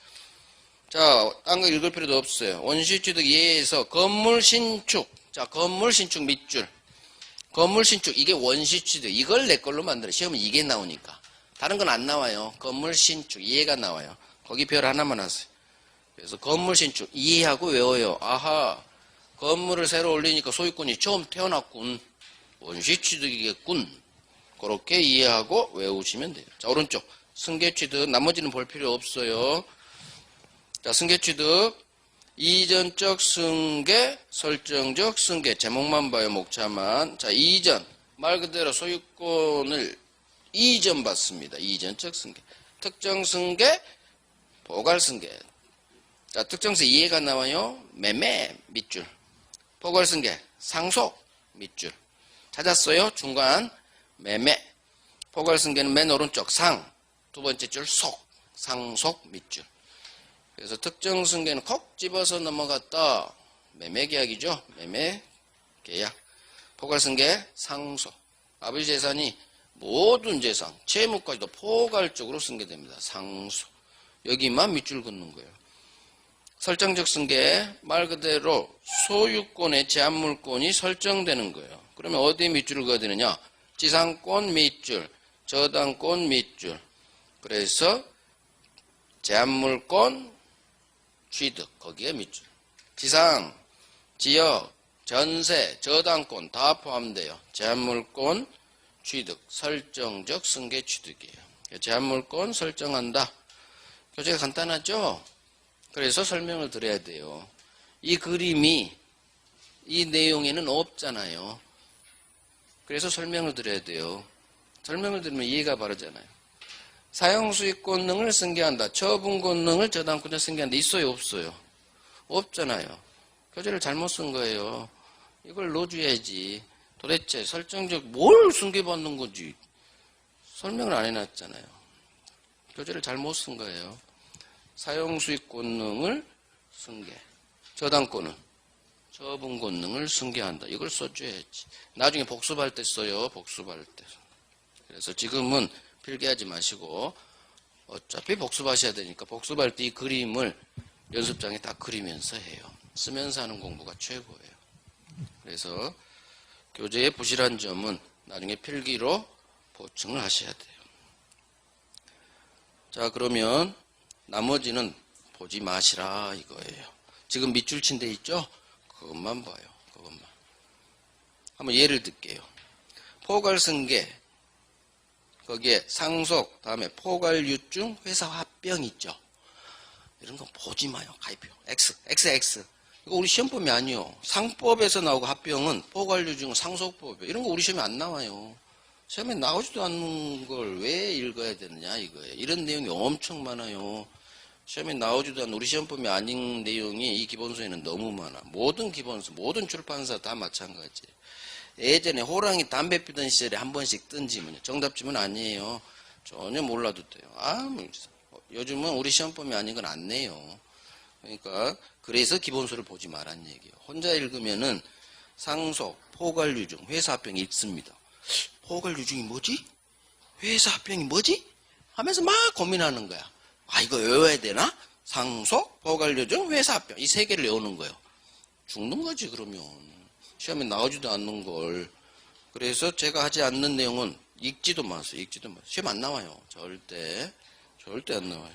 자, 딴 거 읽을 필요도 없어요. 원시 취득 예에서 건물 신축. 자, 건물 신축 밑줄. 건물 신축 이게 원시 취득. 이걸 내 걸로 만들어. 시험은 이게 나오니까. 다른 건 안 나와요. 건물 신축 이해가 나와요. 거기 별 하나만 하세요. 그래서 건물 신축 이해하고 외워요. 아하, 건물을 새로 올리니까 소유권이 처음 태어났군. 원시 취득이겠군. 그렇게 이해하고 외우시면 돼요. 자, 오른쪽 승계 취득 나머지는 볼 필요 없어요. 자, 승계 취득 이전적 승계, 설정적 승계 제목만 봐요. 목차만. 자, 이전 말 그대로 소유권을 이전 받습니다. 이전적 승계. 특정 승계, 포괄 승계. 자, 특정세 이해가 나와요. 매매 밑줄. 포괄 승계 상속 밑줄. 찾았어요? 중간 매매. 포괄 승계는 맨 오른쪽 상. 두 번째 줄 속. 상속 밑줄. 그래서 특정 승계는 콕 집어서 넘어갔다. 매매 계약이죠. 매매 계약. 포괄 승계 상속. 아버지 재산이 모든 재산, 채무까지도 포괄적으로 승계됩니다. 상속. 여기만 밑줄 긋는 거예요. 설정적 승계 말 그대로 소유권의 제한물권이 설정되는 거예요. 그러면 어디에 밑줄을 그어야 되느냐? 지상권 밑줄, 저당권 밑줄. 그래서 제한물권 취득 거기에 밑줄. 지상, 지역, 전세, 저당권 다 포함돼요. 제한물권 취득, 설정적 승계 취득이에요. 제한물권 설정한다. 교재가 간단하죠? 그래서 설명을 드려야 돼요. 이 그림이 이 내용에는 없잖아요. 그래서 설명을 드려야 돼요. 설명을 드리면 이해가 바르잖아요. 사용수익 권능을 승계한다. 처분 권능을 저당권에 승계한다. 있어요? 없어요? 없잖아요. 교재를 잘못 쓴 거예요. 이걸 넣어줘야지. 도대체 설정적 뭘 승계받는 거지? 설명을 안 해놨잖아요. 교재를 잘못 쓴 거예요. 사용수익 권능을 승계. 저당권은 처분 권능을 승계한다. 이걸 써줘야지. 나중에 복습할 때 써요. 복습할 때. 그래서 지금은 필기하지 마시고 어차피 복습하셔야 되니까 복습할 때 이 그림을 연습장에 딱 그리면서 해요. 쓰면서 하는 공부가 최고예요. 그래서 교재의 부실한 점은 나중에 필기로 보충을 하셔야 돼요. 자, 그러면 나머지는 보지 마시라 이거예요. 지금 밑줄 친 데 있죠? 그것만 봐요. 그것만. 한번 예를 들게요. 포괄승계 거기에 상속 다음에 포괄유증 회사 합병 있죠? 이런 거 보지 마요. 가입표 X 이거 우리 시험법이 아니요. 상법에서 나오고 합병은 포괄유증 상속법이에요. 이런 거 우리 시험에 안 나와요. 시험에 나오지도 않는 걸 왜 읽어야 되느냐 이거예요. 이런 내용이 엄청 많아요. 시험에 나오지도 않는 우리 시험법이 아닌 내용이 이 기본서에는 너무 많아. 모든 기본서, 모든 출판사 다 마찬가지예요. 예전에 호랑이 담배 피던 시절에 한 번씩 뜬 지문이요. 정답지문 아니에요. 전혀 몰라도 돼요. 요즘은 우리 시험법이 아닌 건 안 내요. 그러니까 그래서 기본서를 보지 말란 얘기예요. 혼자 읽으면은 상속, 포괄유증, 회사합병이 있습니다. 포괄유증이 뭐지? 회사합병이 뭐지? 하면서 막 고민하는 거야. 이거 외워야 되나? 상속, 포괄유증, 회사합병 이 세 개를 외우는 거예요. 죽는 거지 그러면. 시험에 나오지도 않는 걸. 그래서 제가 하지 않는 내용은 읽지도 마세요. 시험 안 나와요. 절대 안 나와요.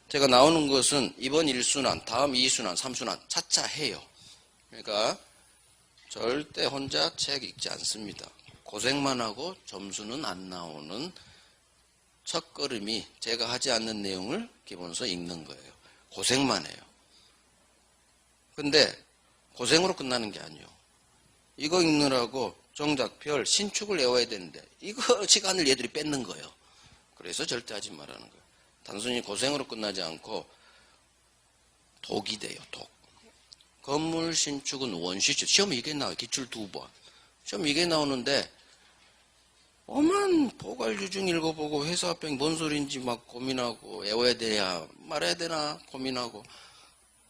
제가 나오는 것은 이번 1순환, 다음 2순환, 3순환 차차 해요. 그러니까 절대 혼자 책 읽지 않습니다. 고생만 하고 점수는 안 나오는 첫걸음이 제가 하지 않는 내용을 기본서 읽는 거예요. 고생만 해요. 근데 고생으로 끝나는 게 아니에요. 이거 읽느라고 정작, 별, 신축을 외워야 되는데 이거 시간을 얘들이 뺏는 거예요. 그래서 절대 하지 말라는 거예요. 단순히 고생으로 끝나지 않고 독이 돼요. 독. 건물 신축은 원시죠. 시험에 이게 나와요. 기출 2번. 시험 이게 나오는데 오만 포괄유중 읽어보고 회사합병이 뭔 소리인지 막 고민하고 외워야 되냐 말해야 되나 고민하고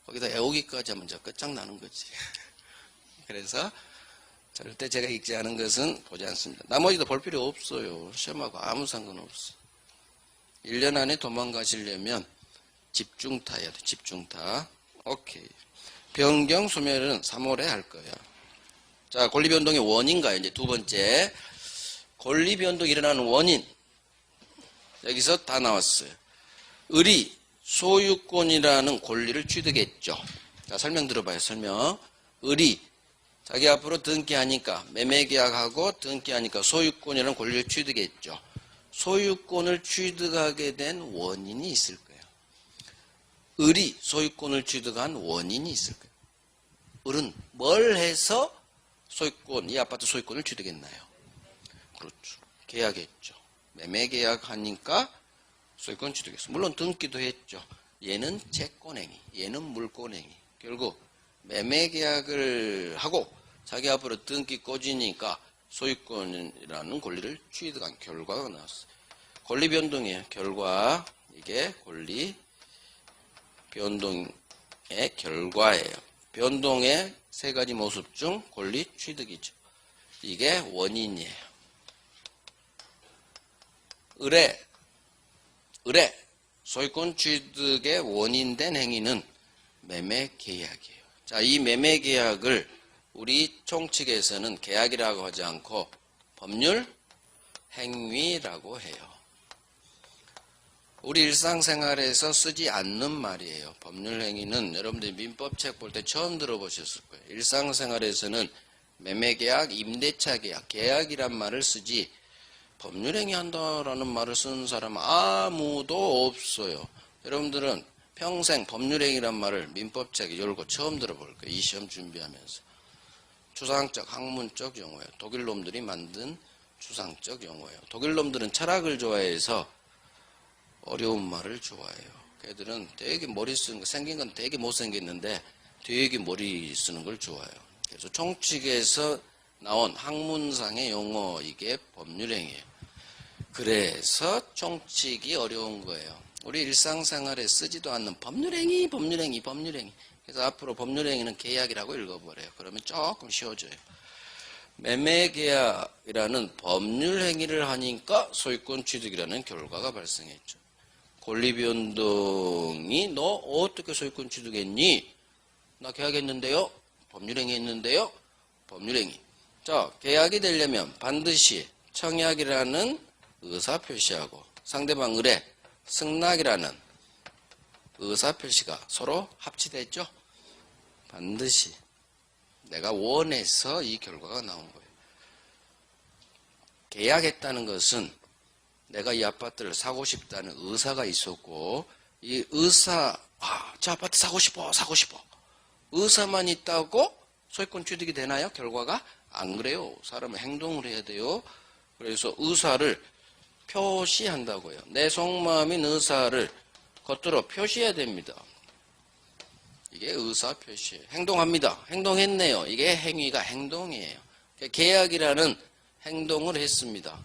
거기다 외우기까지 하면 저 끝장나는 거지. 그래서 절대 제가 읽지 않은 것은 보지 않습니다. 나머지도 볼 필요 없어요. 시험하고 아무 상관없어. 1년 안에 도망가시려면 집중타 해야 돼. 집중타. 오케이. 변경 소멸은 3월에 할 거야. 자, 권리변동의 원인가요? 이제 두 번째. 권리변동이 일어나는 원인. 여기서 다 나왔어요. 을이 소유권이라는 권리를 취득했죠. 자, 설명 들어봐요. 설명. 을이 자기 앞으로 등기하니까, 매매계약하고 등기하니까 소유권이라는 권리를 취득했죠. 소유권을 취득하게 된 원인이 있을 거예요. 을이 소유권을 취득한 원인이 있을 거예요. 을은 뭘 해서 소유권, 이 아파트 소유권을 취득했나요? 그렇죠. 계약했죠. 매매계약하니까 소유권 취득했어. 물론 등기도 했죠. 얘는 채권행위, 얘는 물권행위. 결국 매매계약을 하고 자기 앞으로 등기 꽂으니까 소유권이라는 권리를 취득한 결과가 나왔어요. 권리변동이에요. 결과. 이게 권리변동의 결과예요. 변동의 세 가지 모습 중 권리 취득이죠. 이게 원인이에요. 을의 소유권 취득의 원인된 행위는 매매계약이에요. 자, 이 매매계약을 우리 총칙에서는 계약이라고 하지 않고 법률 행위라고 해요. 우리 일상생활에서 쓰지 않는 말이에요. 법률 행위는 여러분들이 민법책 볼 때 처음 들어보셨을 거예요. 일상생활에서는 매매계약, 임대차계약, 계약이란 말을 쓰지 법률 행위 한다라는 말을 쓰는 사람은 아무도 없어요. 여러분들은 평생 법률 행위란 말을 민법책 열고 처음 들어볼 거예요. 이 시험 준비하면서. 추상적, 학문적 용어예요. 독일 놈들이 만든 추상적 용어예요. 독일 놈들은 철학을 좋아해서 어려운 말을 좋아해요. 걔들은 되게 머리 쓰는 거, 생긴 건 되게 못생겼는데 되게 머리 쓰는 걸 좋아해요. 그래서 총칙에서 나온 학문상의 용어, 이게 법률행위예요. 그래서 총칙이 어려운 거예요. 우리 일상생활에 쓰지도 않는 법률행위. 그래서 앞으로 법률행위는 계약이라고 읽어버려요. 그러면 조금 쉬워져요. 매매계약이라는 법률행위를 하니까 소유권 취득이라는 결과가 발생했죠. 권리변동이 너 어떻게 소유권 취득했니? 나 계약했는데요. 법률행위 했는데요. 법률행위. 자, 계약이 되려면 반드시 청약이라는 의사표시하고 상대방 을의 승낙이라는 의사표시가 서로 합치됐죠. 반드시 내가 원해서 이 결과가 나온 거예요. 계약했다는 것은 내가 이 아파트를 사고 싶다는 의사가 있었고, 이 의사, 저 아파트 사고 싶어. 의사만 있다고 소유권 취득이 되나요? 결과가? 안 그래요. 사람은 행동을 해야 돼요. 그래서 의사를 표시한다고요. 내 속마음인 의사를 겉으로 표시해야 됩니다. 이게 의사 표시예요. 행동합니다. 행동했네요. 이게 행위가 행동이에요. 계약이라는 행동을 했습니다.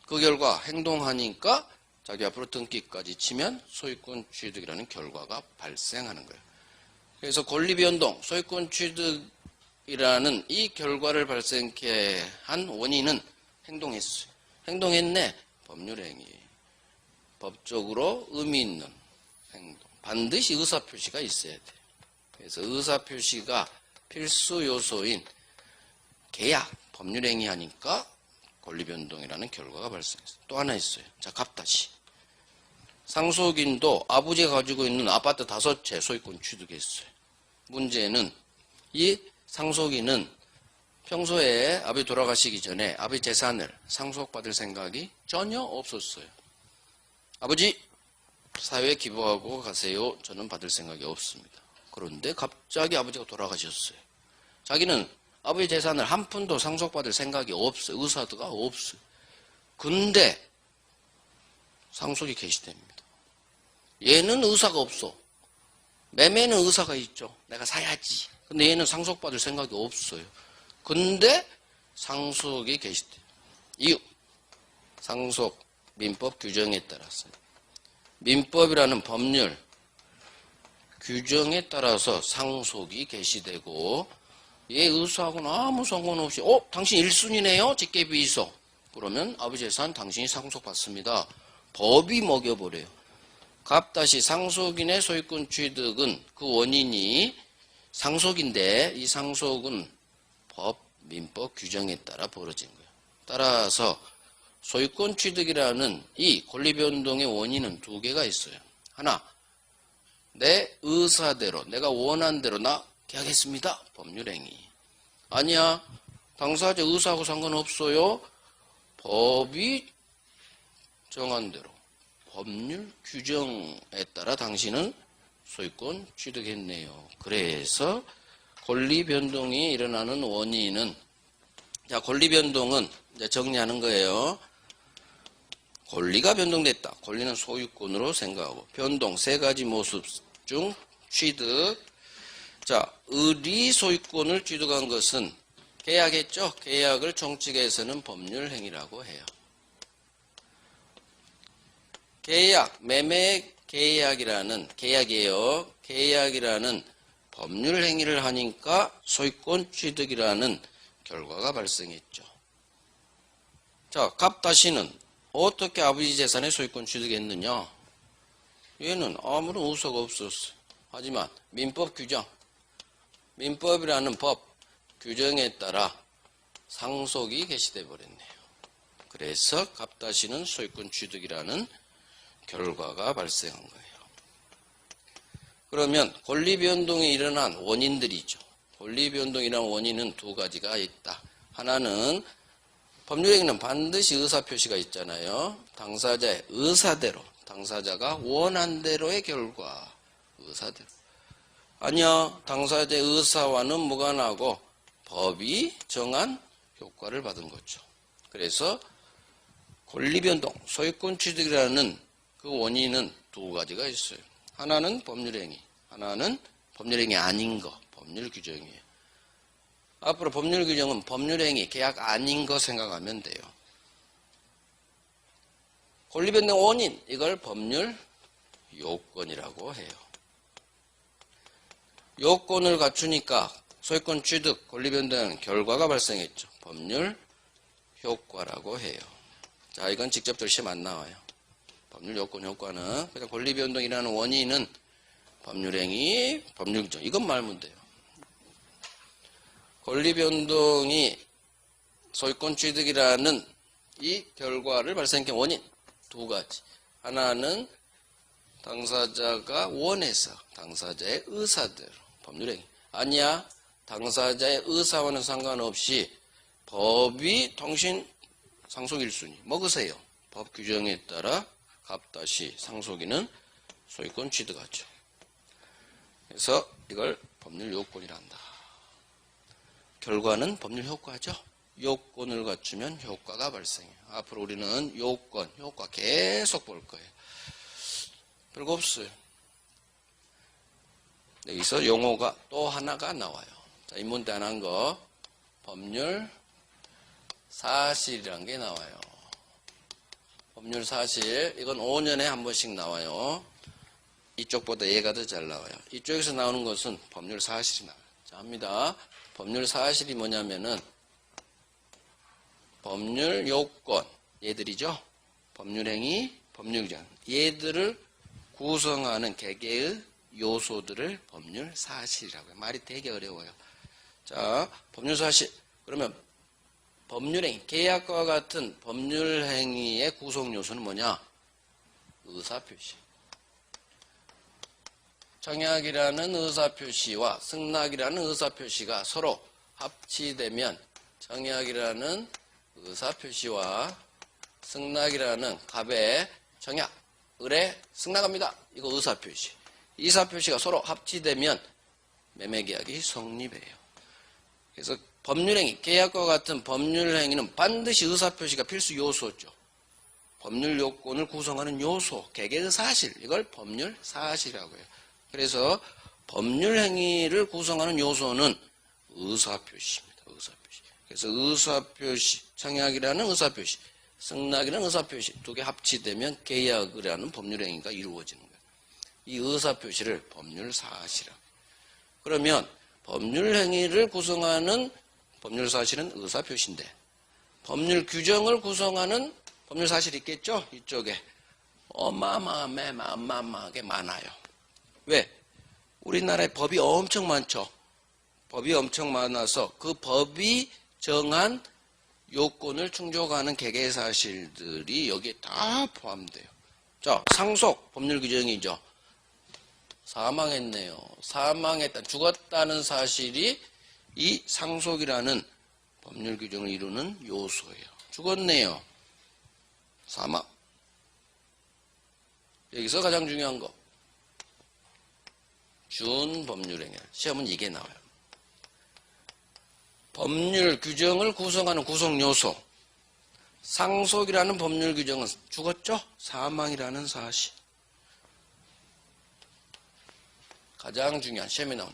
그 결과 행동하니까 자기 앞으로 등기까지 치면 소유권 취득이라는 결과가 발생하는 거예요. 그래서 권리변동, 소유권 취득이라는 이 결과를 발생케 한 원인은 행동했어요. 행동했네. 법률행위. 법적으로 의미 있는 행동. 반드시 의사표시가 있어야 돼요. 그래서 의사표시가 필수 요소인 계약, 법률행위 하니까 권리변동이라는 결과가 발생했어요. 또 하나 있어요. 자, 갑다시. 상속인도 아버지가 가지고 있는 아파트 5채 소유권 취득했어요. 문제는 이 상속인은 평소에 아버지 돌아가시기 전에 아버지 재산을 상속받을 생각이 전혀 없었어요. 아버지 사회에 기부하고 가세요. 저는 받을 생각이 없습니다. 그런데 갑자기 아버지가 돌아가셨어요. 자기는 아버지 재산을 한 푼도 상속받을 생각이 없어요. 의사가 없어요. 근데 상속이 개시됩니다. 얘는 의사가 없어. 매매는 의사가 있죠. 내가 사야지. 근데 얘는 상속받을 생각이 없어요. 근데 상속이 개시돼요. 이유, 상속 민법 규정에 따라서 민법이라는 법률 규정에 따라서 상속이 개시되고 얘 의사하고는 아무 상관없이 당신 1순위네요. 직계비의소. 그러면 아버지 재산 당신이 상속받습니다. 법이 먹여버려요. 갑다시 상속인의 소유권 취득은 그 원인이 상속인데 이 상속은 민법 규정에 따라 벌어진 거예요. 따라서 소유권 취득이라는 이 권리변동의 원인은 두 개가 있어요. 하나, 내 의사대로 내가 원한 대로 나 계약했습니다. 법률행위. 아니야. 당사자 의사하고 상관없어요. 법이 정한 대로 법률 규정에 따라 당신은 소유권 취득했네요. 그래서 권리변동이 일어나는 원인은, 자, 권리변동은 이제 정리하는 거예요. 권리가 변동됐다. 권리는 소유권으로 생각하고, 변동 세 가지 모습 중 취득. 자, 의리 소유권을 취득한 것은 계약했죠. 계약을 총칙에서는 법률행위라고 해요. 계약, 매매 계약이라는 계약이에요. 계약이라는 법률 행위를 하니까 소유권 취득이라는 결과가 발생했죠. 자, 갑다시는 어떻게 아버지 재산의 소유권 취득했느냐? 얘는 아무런 의사가 없었어요. 하지만 민법 규정, 민법이라는 법 규정에 따라 상속이 개시돼 버렸네요. 그래서 갑다시는 소유권 취득이라는 결과가 발생한 거예요. 그러면 권리변동이 일어난 원인들이죠. 권리변동이라는 원인은 두 가지가 있다. 하나는 법률행위는 반드시 의사표시가 있잖아요. 당사자의 의사대로, 당사자가 원한 대로의 결과, 의사대로. 아니야, 당사자의 의사와는 무관하고 법이 정한 효과를 받은 거죠. 그래서 권리변동, 소유권 취득이라는 그 원인은 두 가지가 있어요. 하나는 법률행위, 하나는 법률행위 아닌 거, 법률규정이에요. 앞으로 법률규정은 법률행위, 계약 아닌 거 생각하면 돼요. 권리변동 원인, 이걸 법률요건이라고 해요. 요건을 갖추니까 소유권 취득, 권리변동 결과가 발생했죠. 법률효과라고 해요. 자, 이건 직접 시험 안 나와요. 법률요건 효과는 그냥 권리변동이라는 원인은 법률행위, 법률규정, 이것만 알면 돼요. 권리변동이 소유권 취득이라는 이 결과를 발생한 원인 두 가지. 하나는 당사자가 원해서 당사자의 의사대로 법률행위. 아니야, 당사자의 의사와는 상관없이 법이 당신 상속 1순위 먹으세요. 법 규정에 따라 갑다시 상속인은 소유권 취득하죠. 그래서 이걸 법률 요건이라 한다. 결과는 법률 효과죠. 요건을 갖추면 효과가 발생해요. 앞으로 우리는 요건, 효과 계속 볼 거예요. 별거 없어요. 여기서 용어가 또 하나가 나와요. 자, 인문대 안 한 거, 법률 사실이라는 게 나와요. 법률 사실, 이건 5년에 한 번씩 나와요. 이쪽보다 얘가 더 잘 나와요. 이쪽에서 나오는 것은 법률 사실이 나와요. 자, 합니다. 법률 사실이 뭐냐면은 법률 요건, 얘들이죠. 법률행위, 법률규정, 얘들을 구성하는 개개의 요소들을 법률 사실이라고 해요. 말이 되게 어려워요. 자, 법률 사실. 그러면 법률행위, 계약과 같은 법률행위의 구성 요소는 뭐냐? 의사표시. 청약이라는 의사표시와 승낙이라는 의사표시가 서로 합치되면 청약이라는 의사표시와 승낙이라는 갑의 청약, 을의 승낙합니다. 이거 의사표시. 의사표시가 서로 합치되면 매매계약이 성립해요. 그래서 법률행위, 계약과 같은 법률행위는 반드시 의사표시가 필수 요소죠. 법률 요건을 구성하는 요소, 개개의 사실, 이걸 법률 사실이라고 해요. 그래서 법률 행위를 구성하는 요소는 의사표시입니다. 의사표시. 그래서 의사표시, 청약이라는 의사표시, 승낙이라는 의사표시 두 개 합치되면 계약이라는 법률 행위가 이루어지는 거예요. 이 의사표시를 법률 사실이라고 해요. 그러면 법률 행위를 구성하는 법률 사실은 의사표시인데 법률 규정을 구성하는 법률 사실이 있겠죠? 이쪽에 어마어마하게 많아요. 왜? 우리나라에 법이 엄청 많죠. 법이 엄청 많아서 그 법이 정한 요건을 충족하는 개개 사실들이 여기에 다 포함돼요. 자, 상속 법률 규정이죠. 사망했네요. 사망했다, 죽었다는 사실이 이 상속이라는 법률 규정을 이루는 요소예요. 죽었네요. 사망. 여기서 가장 중요한 거. 준법률행위. 시험은 이게 나와요. 법률 규정을 구성하는 구성 요소. 상속이라는 법률 규정은 죽었죠? 사망이라는 사실. 가장 중요한 시험에 나온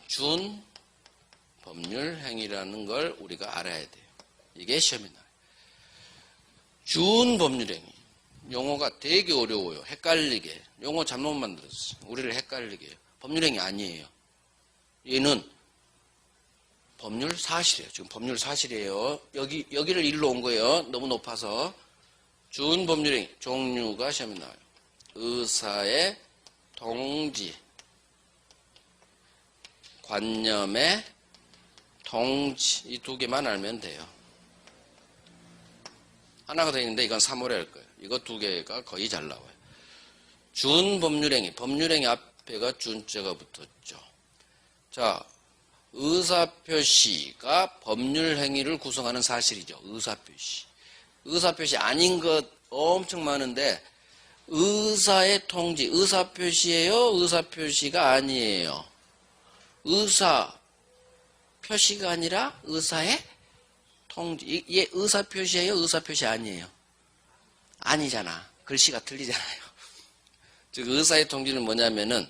준법률행위라는 걸 우리가 알아야 돼요. 이게 시험에 나와요. 준법률행위. 용어가 되게 어려워요. 헷갈리게. 용어 잘못 만들었어요. 우리를 헷갈리게 해요. 법률행위 아니에요. 얘는 법률 사실이에요. 지금 법률 사실이에요. 여기를 일로 온 거예요. 너무 높아서. 준법률행위. 종류가 시험에 나와요. 의사의 통지. 관념의 통지. 이 두 개만 알면 돼요. 하나가 더 있는데 이건 3월에 할 거예요. 이거 두 개가 거의 잘 나와요. 준법률행위. 법률행위 앞에가 준자가 붙었죠. 자, 의사표시가 법률행위를 구성하는 사실이죠. 의사표시. 의사표시 아닌 것 엄청 많은데 의사의 통지. 의사표시예요? 의사표시가 아니에요? 의사표시가 아니라 의사의 통지. 얘 의사표시예요? 의사표시 아니에요? 아니잖아. 글씨가 틀리잖아요. 즉 의사의 통지는 뭐냐면은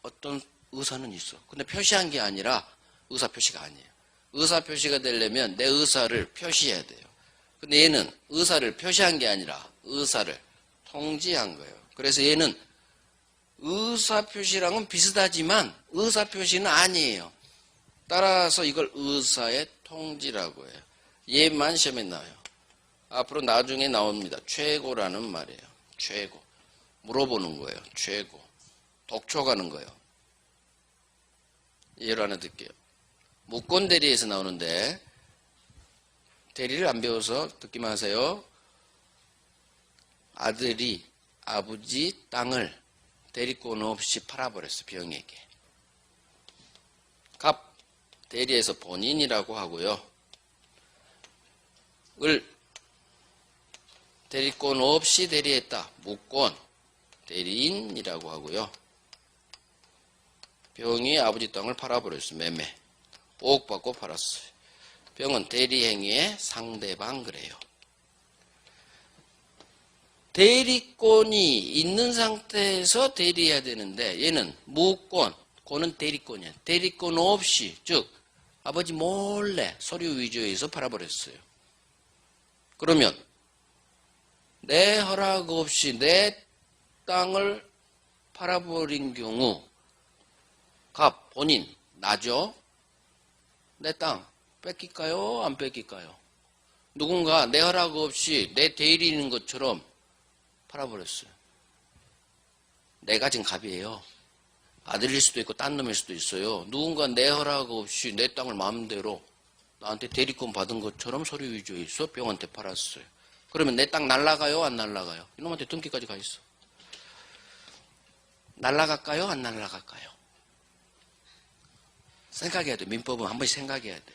어떤 의사는 있어. 근데 표시한 게 아니라 의사표시가 아니에요. 의사표시가 되려면 내 의사를 표시해야 돼요. 근데 얘는 의사를 표시한 게 아니라 의사를 통지한 거예요. 그래서 얘는 의사표시랑은 비슷하지만 의사표시는 아니에요. 따라서 이걸 의사의 통지라고 해요. 얘만 시험에 나와요. 앞으로 나중에 나옵니다. 최고라는 말이에요. 최고. 물어보는 거예요. 최고. 독촉하는 거예요. 예를 하나 드릴게요. 무권 대리에서 나오는데 대리를 안 배워서 듣기만 하세요. 아들이 아버지 땅을 대리권 없이 팔아버렸어. 병에게. 갑 대리에서 본인이라고 하고요. 을 대리권 없이 대리했다. 무권 대리인이라고 하고요. 병이 아버지 땅을 팔아버렸어요. 매매. 5억 받고 팔았어요. 병은 대리행위의 상대방 그래요. 대리권이 있는 상태에서 대리해야 되는데 얘는 무권, 권은 대리권이야. 대리권 없이, 즉 아버지 몰래 서류 위조해서 팔아버렸어요. 그러면 내 허락 없이 내 땅을 팔아버린 경우 갑, 본인, 나죠? 내 땅 뺏길까요? 안 뺏길까요? 누군가 내 허락 없이 내 대리인 것처럼 팔아버렸어요. 내가 지금 갑이에요. 아들일 수도 있고 딴 놈일 수도 있어요. 누군가 내 허락 없이 내 땅을 마음대로 나한테 대리권 받은 것처럼 서류 위조해서 병한테 팔았어요. 그러면 내 땅 날라가요? 안 날라가요? 이놈한테 등기까지 가 있어. 날라갈까요? 안 날라갈까요? 생각해야 돼. 민법은 한 번씩 생각해야 돼.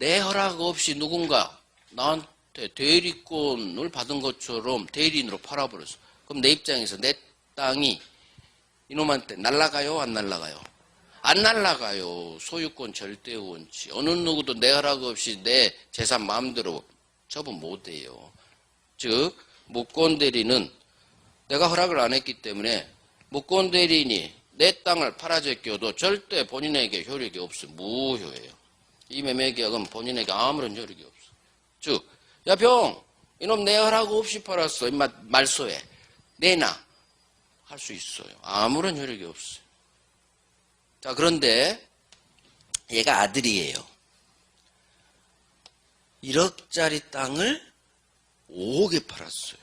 내 허락 없이 누군가 나한테 대리권을 받은 것처럼 대리인으로 팔아버렸어. 그럼 내 입장에서 내 땅이 이놈한테 날라가요? 안 날라가요? 안 날라가요. 소유권 절대 원칙. 어느 누구도 내 허락 없이 내 재산 마음대로 처분 못해요. 즉 무권 대리는 내가 허락을 안 했기 때문에 무권 대리인이 내 땅을 팔아제껴도 절대 본인에게 효력이 없어요. 무효예요. 이 매매계약은 본인에게 아무런 효력이 없어. 즉, 야 병, 이놈 내 허락 없이 팔았어. 임마 말소해. 내놔. 할 수 있어요. 아무런 효력이 없어요. 자, 그런데 얘가 아들이에요. 1억짜리 땅을 5억에 팔았어요.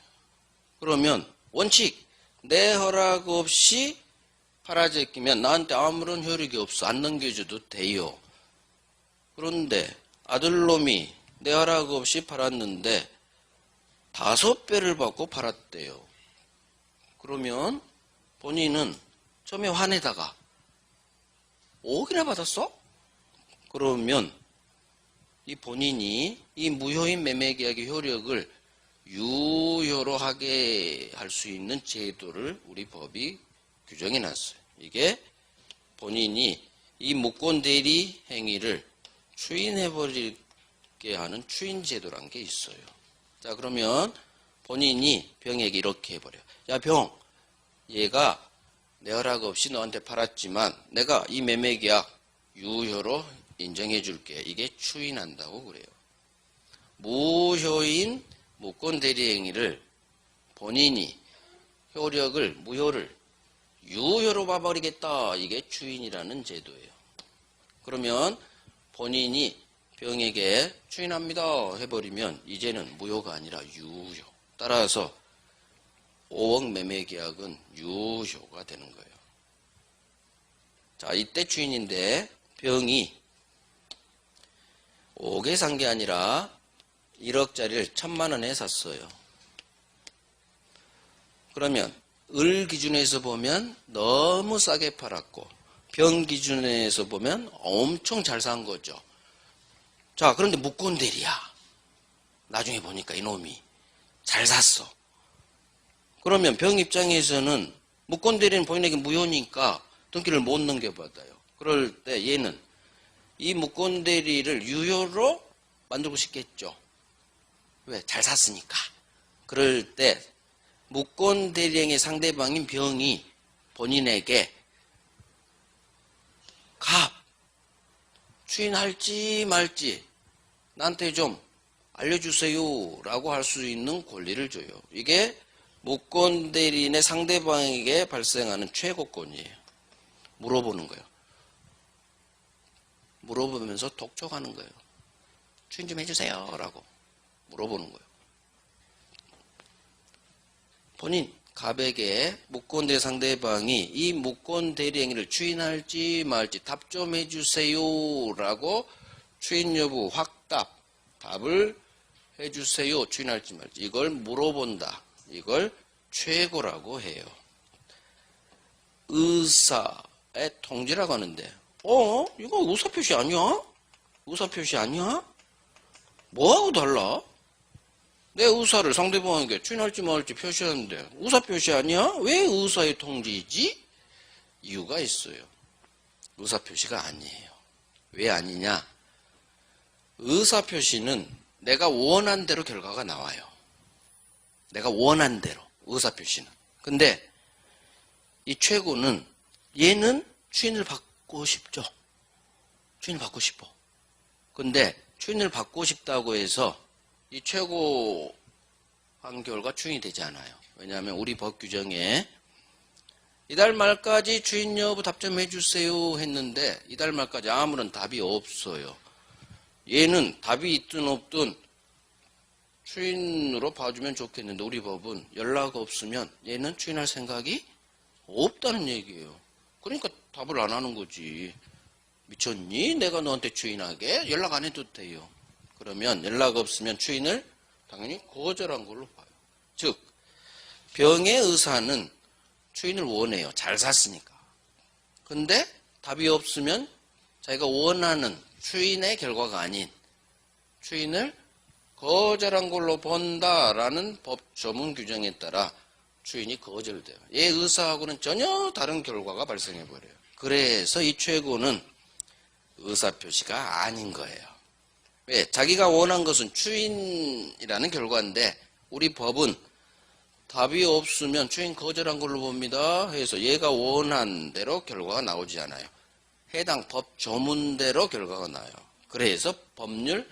그러면 원칙 내 허락 없이 팔아제끼면 나한테 아무런 효력이 없어. 안 넘겨줘도 돼요. 그런데 아들놈이 내 허락 없이 팔았는데 5배를 받고 팔았대요. 그러면 본인은 처음에 화내다가 5억이나 받았어? 그러면 이 본인이 이 무효인 매매계약의 효력을 유효로 하게 할 수 있는 제도를 우리 법이 규정해 놨어요. 이게 본인이 이 무권대리 행위를 추인해버리게 하는 추인제도란 게 있어요. 자, 그러면 본인이 병에게 이렇게 해버려요. 야, 병, 얘가 내 허락 없이 너한테 팔았지만 내가 이 매매계약 유효로 인정해 줄게. 이게 추인한다고 그래요. 무효인 무권대리행위를 본인이 효력을 무효를 유효로 봐버리겠다. 이게 추인이라는 제도예요. 그러면 본인이 병에게 추인합니다 해버리면 이제는 무효가 아니라 유효. 따라서 5억 매매계약은 유효가 되는 거예요. 자, 이때 추인인데 병이 5억에 산 게 아니라 1억짜리를 1,000만 원에 샀어요. 그러면 을 기준에서 보면 너무 싸게 팔았고 병 기준에서 보면 엄청 잘 산 거죠. 자, 그런데 무권대리야. 나중에 보니까 이놈이 잘 샀어. 그러면 병 입장에서는 무권대리는 본인에게 무효니까 등기를 못 넘겨받아요. 그럴 때 얘는 이 무권대리를 유효로 만들고 싶겠죠. 왜? 잘 샀으니까. 그럴 때 무권대리행의 상대방인 병이 본인에게 갑, 추인할지 말지 나한테 좀 알려주세요 라고 할 수 있는 권리를 줘요. 이게 무권대리인의 상대방에게 발생하는 최고권이에요. 물어보는 거예요. 물어보면서 독촉하는 거예요. 추인 좀 해주세요 라고 물어보는 거예요. 본인 갑에게 무권대리 상대방이 이 무권대리 행위를 추인할지 말지 답 좀 해주세요 라고 추인 여부 확답 답을 해주세요. 추인할지 말지 이걸 물어본다. 이걸 최고라고 해요. 의사의 통지라고 하는데 이거 의사표시 아니야? 의사표시 아니야? 뭐하고 달라? 내 의사를 상대방에게 추인할지 말지 표시하는데 의사표시 아니야? 왜 의사의 통지이지? 이유가 있어요. 의사표시가 아니에요. 왜 아니냐? 의사표시는 내가 원한 대로 결과가 나와요. 내가 원한 대로 의사표시는. 근데 이 최고는 얘는 추인을 받고 싶죠. 추인을 받고 싶어. 근데 추인을 받고 싶다고 해서 이 최고 한 결과 추인이 되지 않아요. 왜냐하면 우리 법 규정에 이달 말까지 추인 여부 답점해 주세요 했는데 이달 말까지 아무런 답이 없어요. 얘는 답이 있든 없든 추인으로 봐주면 좋겠는데 우리 법은 연락 없으면 얘는 추인할 생각이 없다는 얘기예요. 그러니까 답을 안 하는 거지. 미쳤니? 내가 너한테 추인하게? 연락 안 해도 돼요. 그러면 연락 없으면 추인을 당연히 거절한 걸로 봐요. 즉 병의 의사는 추인을 원해요. 잘 샀으니까. 근데 답이 없으면 자기가 원하는 추인의 결과가 아닌 추인을 거절한 걸로 본다라는 법 조문 규정에 따라 추인이 거절돼요. 얘 의사하고는 전혀 다른 결과가 발생해버려요. 그래서 이 최고는 의사표시가 아닌 거예요. 왜? 자기가 원한 것은 추인이라는 결과인데 우리 법은 답이 없으면 추인 거절한 걸로 봅니다 해서 얘가 원한 대로 결과가 나오지 않아요. 해당 법 조문대로 결과가 나요. 그래서 법률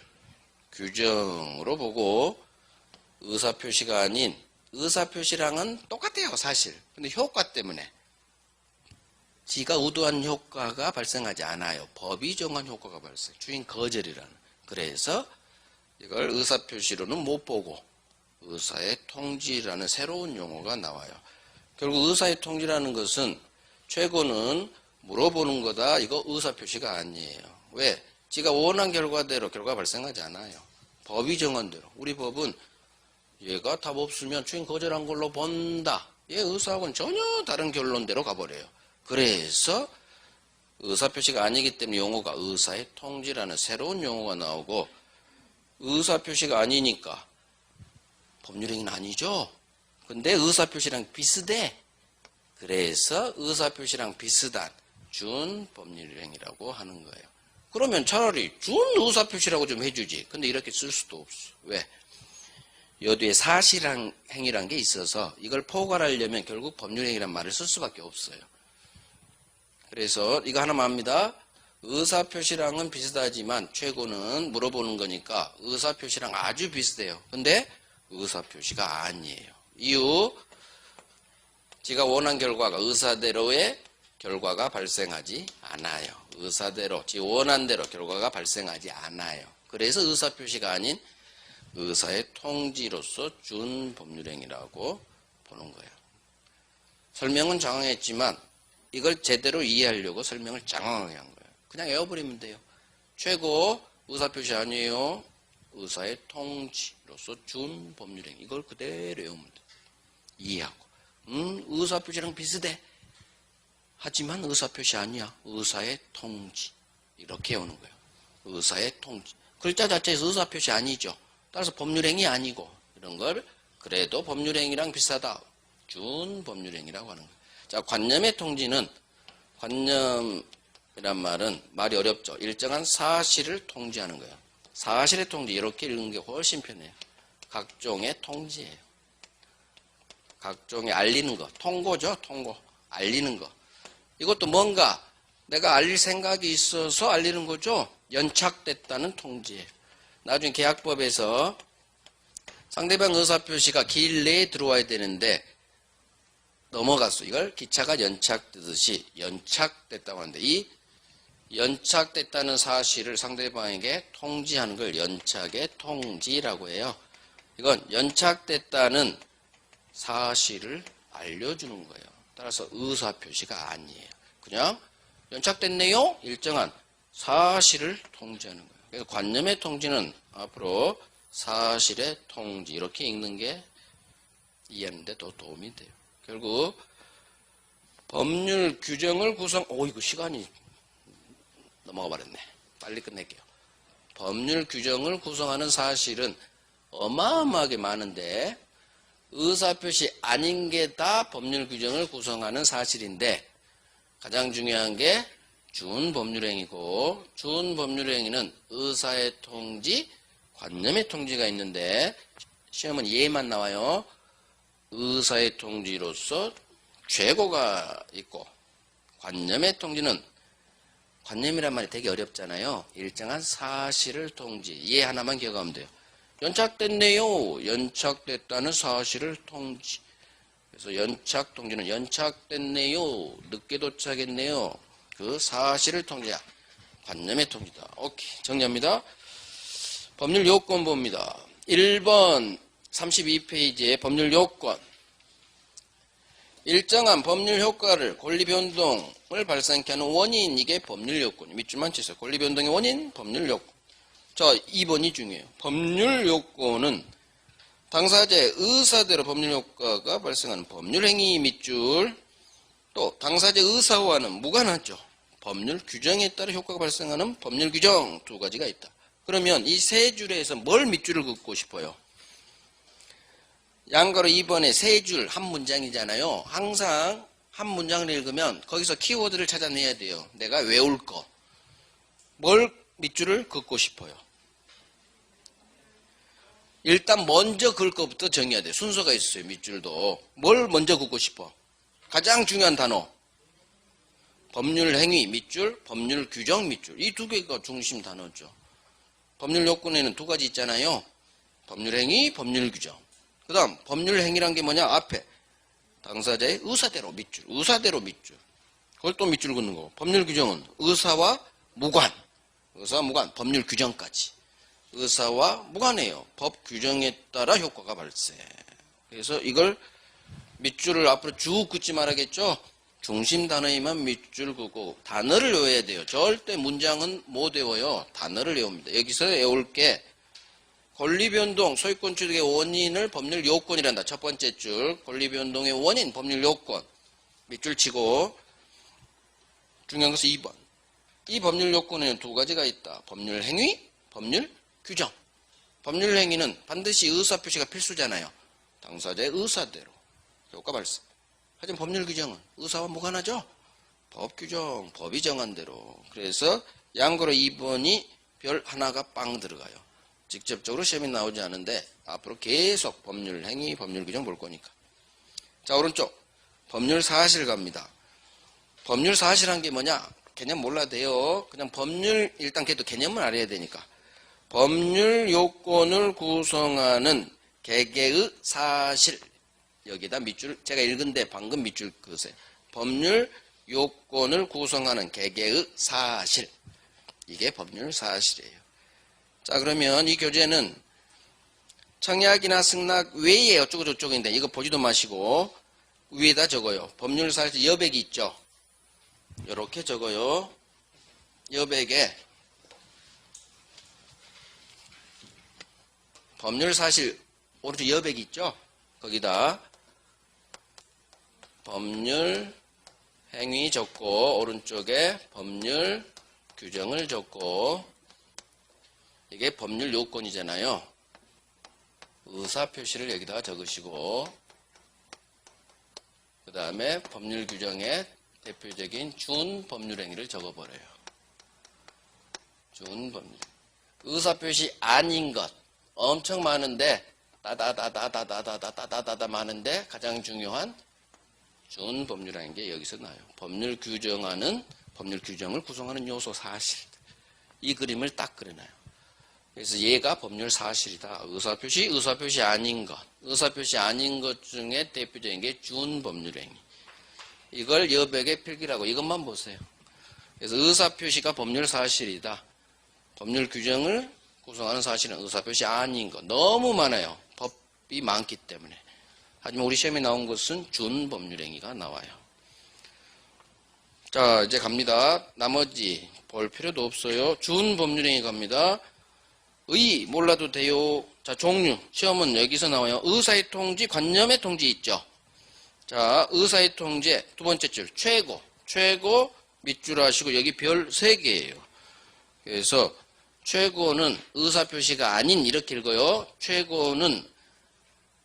규정으로 보고 의사표시가 아닌 의사표시랑은 똑같아요 사실. 근데 효과 때문에 지가 의도한 효과가 발생하지 않아요. 법이 정한 효과가 발생. 추인 거절이라는. 그래서 이걸 의사표시로는 못 보고 의사의 통지라는 새로운 용어가 나와요. 결국 의사의 통지라는 것은 최고는 물어보는 거다. 이거 의사표시가 아니에요. 왜? 지가 원한 결과대로 결과가 발생하지 않아요. 법이 정한 대로. 우리 법은 얘가 답 없으면 추인 거절한 걸로 본다. 얘 의사하고는 전혀 다른 결론대로 가버려요. 그래서 의사표시가 아니기 때문에 용어가 의사의 통지라는 새로운 용어가 나오고 의사표시가 아니니까 법률행위는 아니죠. 근데 의사표시랑 비슷해. 그래서 의사표시랑 비슷한 준법률행위라고 하는 거예요. 그러면 차라리 준의사표시라고 좀 해주지. 근데 이렇게 쓸 수도 없어. 왜? 여기에 사실행위란 게 있어서 이걸 포괄하려면 결국 법률행위란 말을 쓸 수밖에 없어요. 그래서 이거 하나만 합니다. 의사표시랑은 비슷하지만 최고는 물어보는 거니까 의사표시랑 아주 비슷해요. 근데 의사표시가 아니에요. 이유, 지가 원한 결과가 의사대로의 결과가 발생하지 않아요. 의사대로, 지 원한 대로 결과가 발생하지 않아요. 그래서 의사표시가 아닌 의사의 통지로서 준법률행위라고 보는 거예요. 설명은 장황했지만 이걸 제대로 이해하려고 설명을 장황하게 한 거예요. 그냥 외워버리면 돼요. 최고 의사표시 아니에요. 의사의 통지로서 준법률행위. 이걸 그대로 외우면 돼요. 이해하고. 의사표시랑 비슷해. 하지만 의사표시 아니야. 의사의 통지. 이렇게 외우는 거예요. 의사의 통지. 글자 자체에서 의사표시 아니죠. 따라서 법률행위 아니고 이런 걸 그래도 법률행위랑 비슷하다. 준법률행위라고 하는 거예요. 자, 관념의 통지는 관념이란 말은 말이 어렵죠. 일정한 사실을 통지하는 거예요. 사실의 통지 이렇게 읽는 게 훨씬 편해요. 각종의 통지예요. 각종의 알리는 거. 통고죠. 통고. 알리는 거. 이것도 뭔가 내가 알릴 생각이 있어서 알리는 거죠. 연착됐다는 통지예요. 나중에 계약법에서 상대방 의사표시가 기일 내에 들어와야 되는데 넘어갔어. 이걸 기차가 연착되듯이 연착됐다고 하는데 이 연착됐다는 사실을 상대방에게 통지하는 걸 연착의 통지라고 해요. 이건 연착됐다는 사실을 알려주는 거예요. 따라서 의사표시가 아니에요. 그냥 연착됐네요. 일정한 사실을 통지하는 거예요. 그래서 관념의 통지는 앞으로 사실의 통지 이렇게 읽는 게 이해하는 데 더 도움이 돼요. 결국 법률 규정을 이거 시간이 넘어가 버렸네. 빨리 끝낼게요. 법률 규정을 구성하는 사실은 어마어마하게 많은데 의사표시 아닌 게 다 법률 규정을 구성하는 사실인데 가장 중요한 게 준법률행위고 준법률행위는 의사의 통지, 관념의 통지가 있는데 시험은 얘만 나와요. 의사의 통지로서 죄고가 있고 관념의 통지는 관념이란 말이 되게 어렵잖아요. 일정한 사실을 통지. 얘 하나만 기억하면 돼요. 연착됐네요. 연착됐다는 사실을 통지. 그래서 연착 통지는 연착됐네요. 늦게 도착했네요. 그 사실을 통지야. 관념의 통지다. 오케이. 정리합니다. 법률 요건 봅니다. 1번 32페이지의 법률 요건. 일정한 법률 효과를 권리 변동을 발생케 하는 원인, 이게 법률 요건이 밑줄만 치세요. 권리 변동의 원인, 법률 요건. 자, 2번이 중요해요. 법률 요건은 당사자의 의사대로 법률 효과가 발생하는 법률 행위 밑줄, 또 당사자의 의사와는 무관하죠. 법률 규정에 따라 효과가 발생하는 법률 규정 두 가지가 있다. 그러면 이 세 줄에서 뭘 밑줄을 긋고 싶어요? 양가로 2번에 세 줄 한 문장이잖아요. 항상 한 문장을 읽으면 거기서 키워드를 찾아내야 돼요. 내가 외울 거. 뭘 밑줄을 긋고 싶어요? 일단 먼저 그을 것부터 정해야 돼요. 순서가 있어요. 밑줄도. 뭘 먼저 긋고 싶어? 가장 중요한 단어. 법률 행위 밑줄, 법률 규정 밑줄. 이 두 개가 중심 단어죠. 법률 요건에는 두 가지 있잖아요. 법률 행위, 법률 규정. 그 다음 법률 행위란 게 뭐냐? 앞에 당사자의 의사대로 밑줄, 의사대로 밑줄. 그걸 또 밑줄 긋는 거고. 법률 규정은 의사와 무관, 의사와 무관, 법률 규정까지. 의사와 무관해요. 법 규정에 따라 효과가 발생. 그래서 이걸 밑줄을 앞으로 쭉 긋지 말아야겠죠. 중심 단어에만 밑줄 긋고 단어를 외워야 돼요. 절대 문장은 못 외워요. 단어를 외웁니다. 여기서 외울 게 권리변동, 소유권 취득의 원인을 법률 요건이란다. 첫 번째 줄 권리변동의 원인, 법률 요건 밑줄 치고 중요한 것은 2번. 이 법률 요건에는 두 가지가 있다. 법률 행위, 법률 규정. 법률 행위는 반드시 의사표시가 필수잖아요. 당사자의 의사대로 효과 발생. 하지만 법률 규정은 의사와 무관하죠. 법 규정, 법이 정한 대로. 그래서 양거로 2번이 별 하나가 빵 들어가요. 직접적으로 시험이 나오지 않은데 앞으로 계속 법률 행위, 법률 규정 볼 거니까. 자, 오른쪽 법률 사실 갑니다. 법률 사실한 게 뭐냐? 개념 몰라도 돼요. 그냥 법률 일단 걔도 개념을 알아야 되니까. 법률 요건을 구성하는 개개의 사실. 여기다 밑줄, 제가 읽은데 방금 밑줄 그으세요. 법률 요건을 구성하는 개개의 사실. 이게 법률 사실이에요. 자, 그러면 이 교재는 청약이나 승낙 외에 어쩌고 저쩌고인데 이거 보지도 마시고 위에다 적어요. 법률 사실 여백이 있죠. 이렇게 적어요. 여백에 법률 사실 오른쪽 여백이 있죠. 거기다 법률 행위 적고 오른쪽에 법률 규정을 적고 이게 법률 요건이잖아요. 의사표시를 여기다가 적으시고 그 다음에 법률 규정의 대표적인 준법률 행위를 적어버려요. 준법률. 의사표시 아닌 것 엄청 많은데 따다다다다다다다다다다 많은데 가장 중요한 준법률이라는 게 여기서 나와요. 법률 규정하는 법률 규정을 구성하는 요소 사실. 이 그림을 딱 그려놔요. 그래서 얘가 법률 사실이다. 의사표시 아닌 것. 의사표시 아닌 것 중에 대표적인 게 준법률 행위. 이걸 여백의 필기라고 이것만 보세요. 그래서 의사표시가 법률 사실이다. 법률 규정을 구성하는 사실은 의사표시 아닌 것. 너무 많아요. 법이 많기 때문에. 하지만 우리 시험에 나온 것은 준법률행위가 나와요. 자, 이제 갑니다. 나머지 볼 필요도 없어요. 준법률행위 갑니다. 의 몰라도 돼요. 자, 종류. 시험은 여기서 나와요. 의사의 통지, 관념의 통지 있죠. 자, 의사의 통지의 두 번째 줄 최고. 최고 밑줄 하시고 여기 별 3개예요. 그래서 최고는 의사표시가 아닌 이렇게 읽어요. 최고는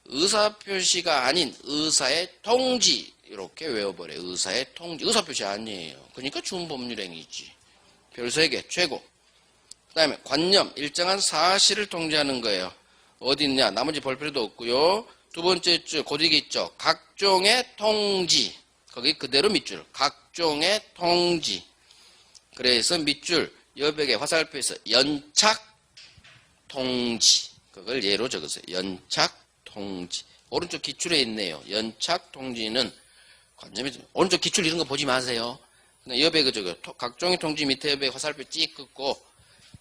의사표시가 아닌 의사의 통지 이렇게 외워버려요. 의사의 통지. 의사표시 아니에요. 그러니까 준법률행위지. 별 3개 최고. 그 다음에 관념 일정한 사실을 통지하는 거예요. 어디 있냐? 나머지 볼 필요도 없고요. 두 번째 줄 고딕이 있죠. 각종의 통지. 거기 그대로 밑줄. 각종의 통지. 그래서 밑줄 여백의 화살표에서 연착 통지. 그걸 예로 적으세요. 연착 통지. 오른쪽 기출에 있네요. 연착 통지는 관점이 오른쪽 기출 이런 거 보지 마세요. 그냥 여백을 적어요. 각종의 통지 밑에 여백 화살표 찍 긋고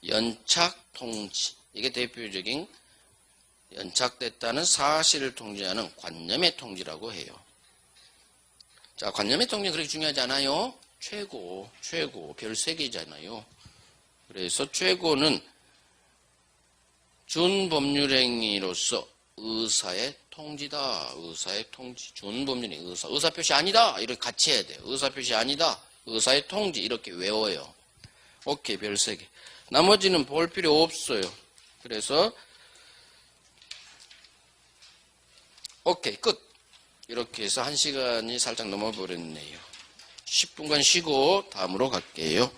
연착 통지. 이게 대표적인 연착됐다는 사실을 통지하는 관념의 통지라고 해요. 자, 관념의 통지는 그렇게 중요하지 않아요. 최고 별 3개잖아요. 그래서 최고는 준법률행위로서 의사의 통지다. 의사의 통지. 준법률행위 의사표시 아니다. 이렇게 같이 해야 돼요. 의사표시 아니다. 의사의 통지 이렇게 외워요. 오케이, 별 3개. 나머지는 볼 필요 없어요. 그래서 오케이, 끝. 이렇게 해서 1시간이 살짝 넘어버렸네요. 10분간 쉬고 다음으로 갈게요.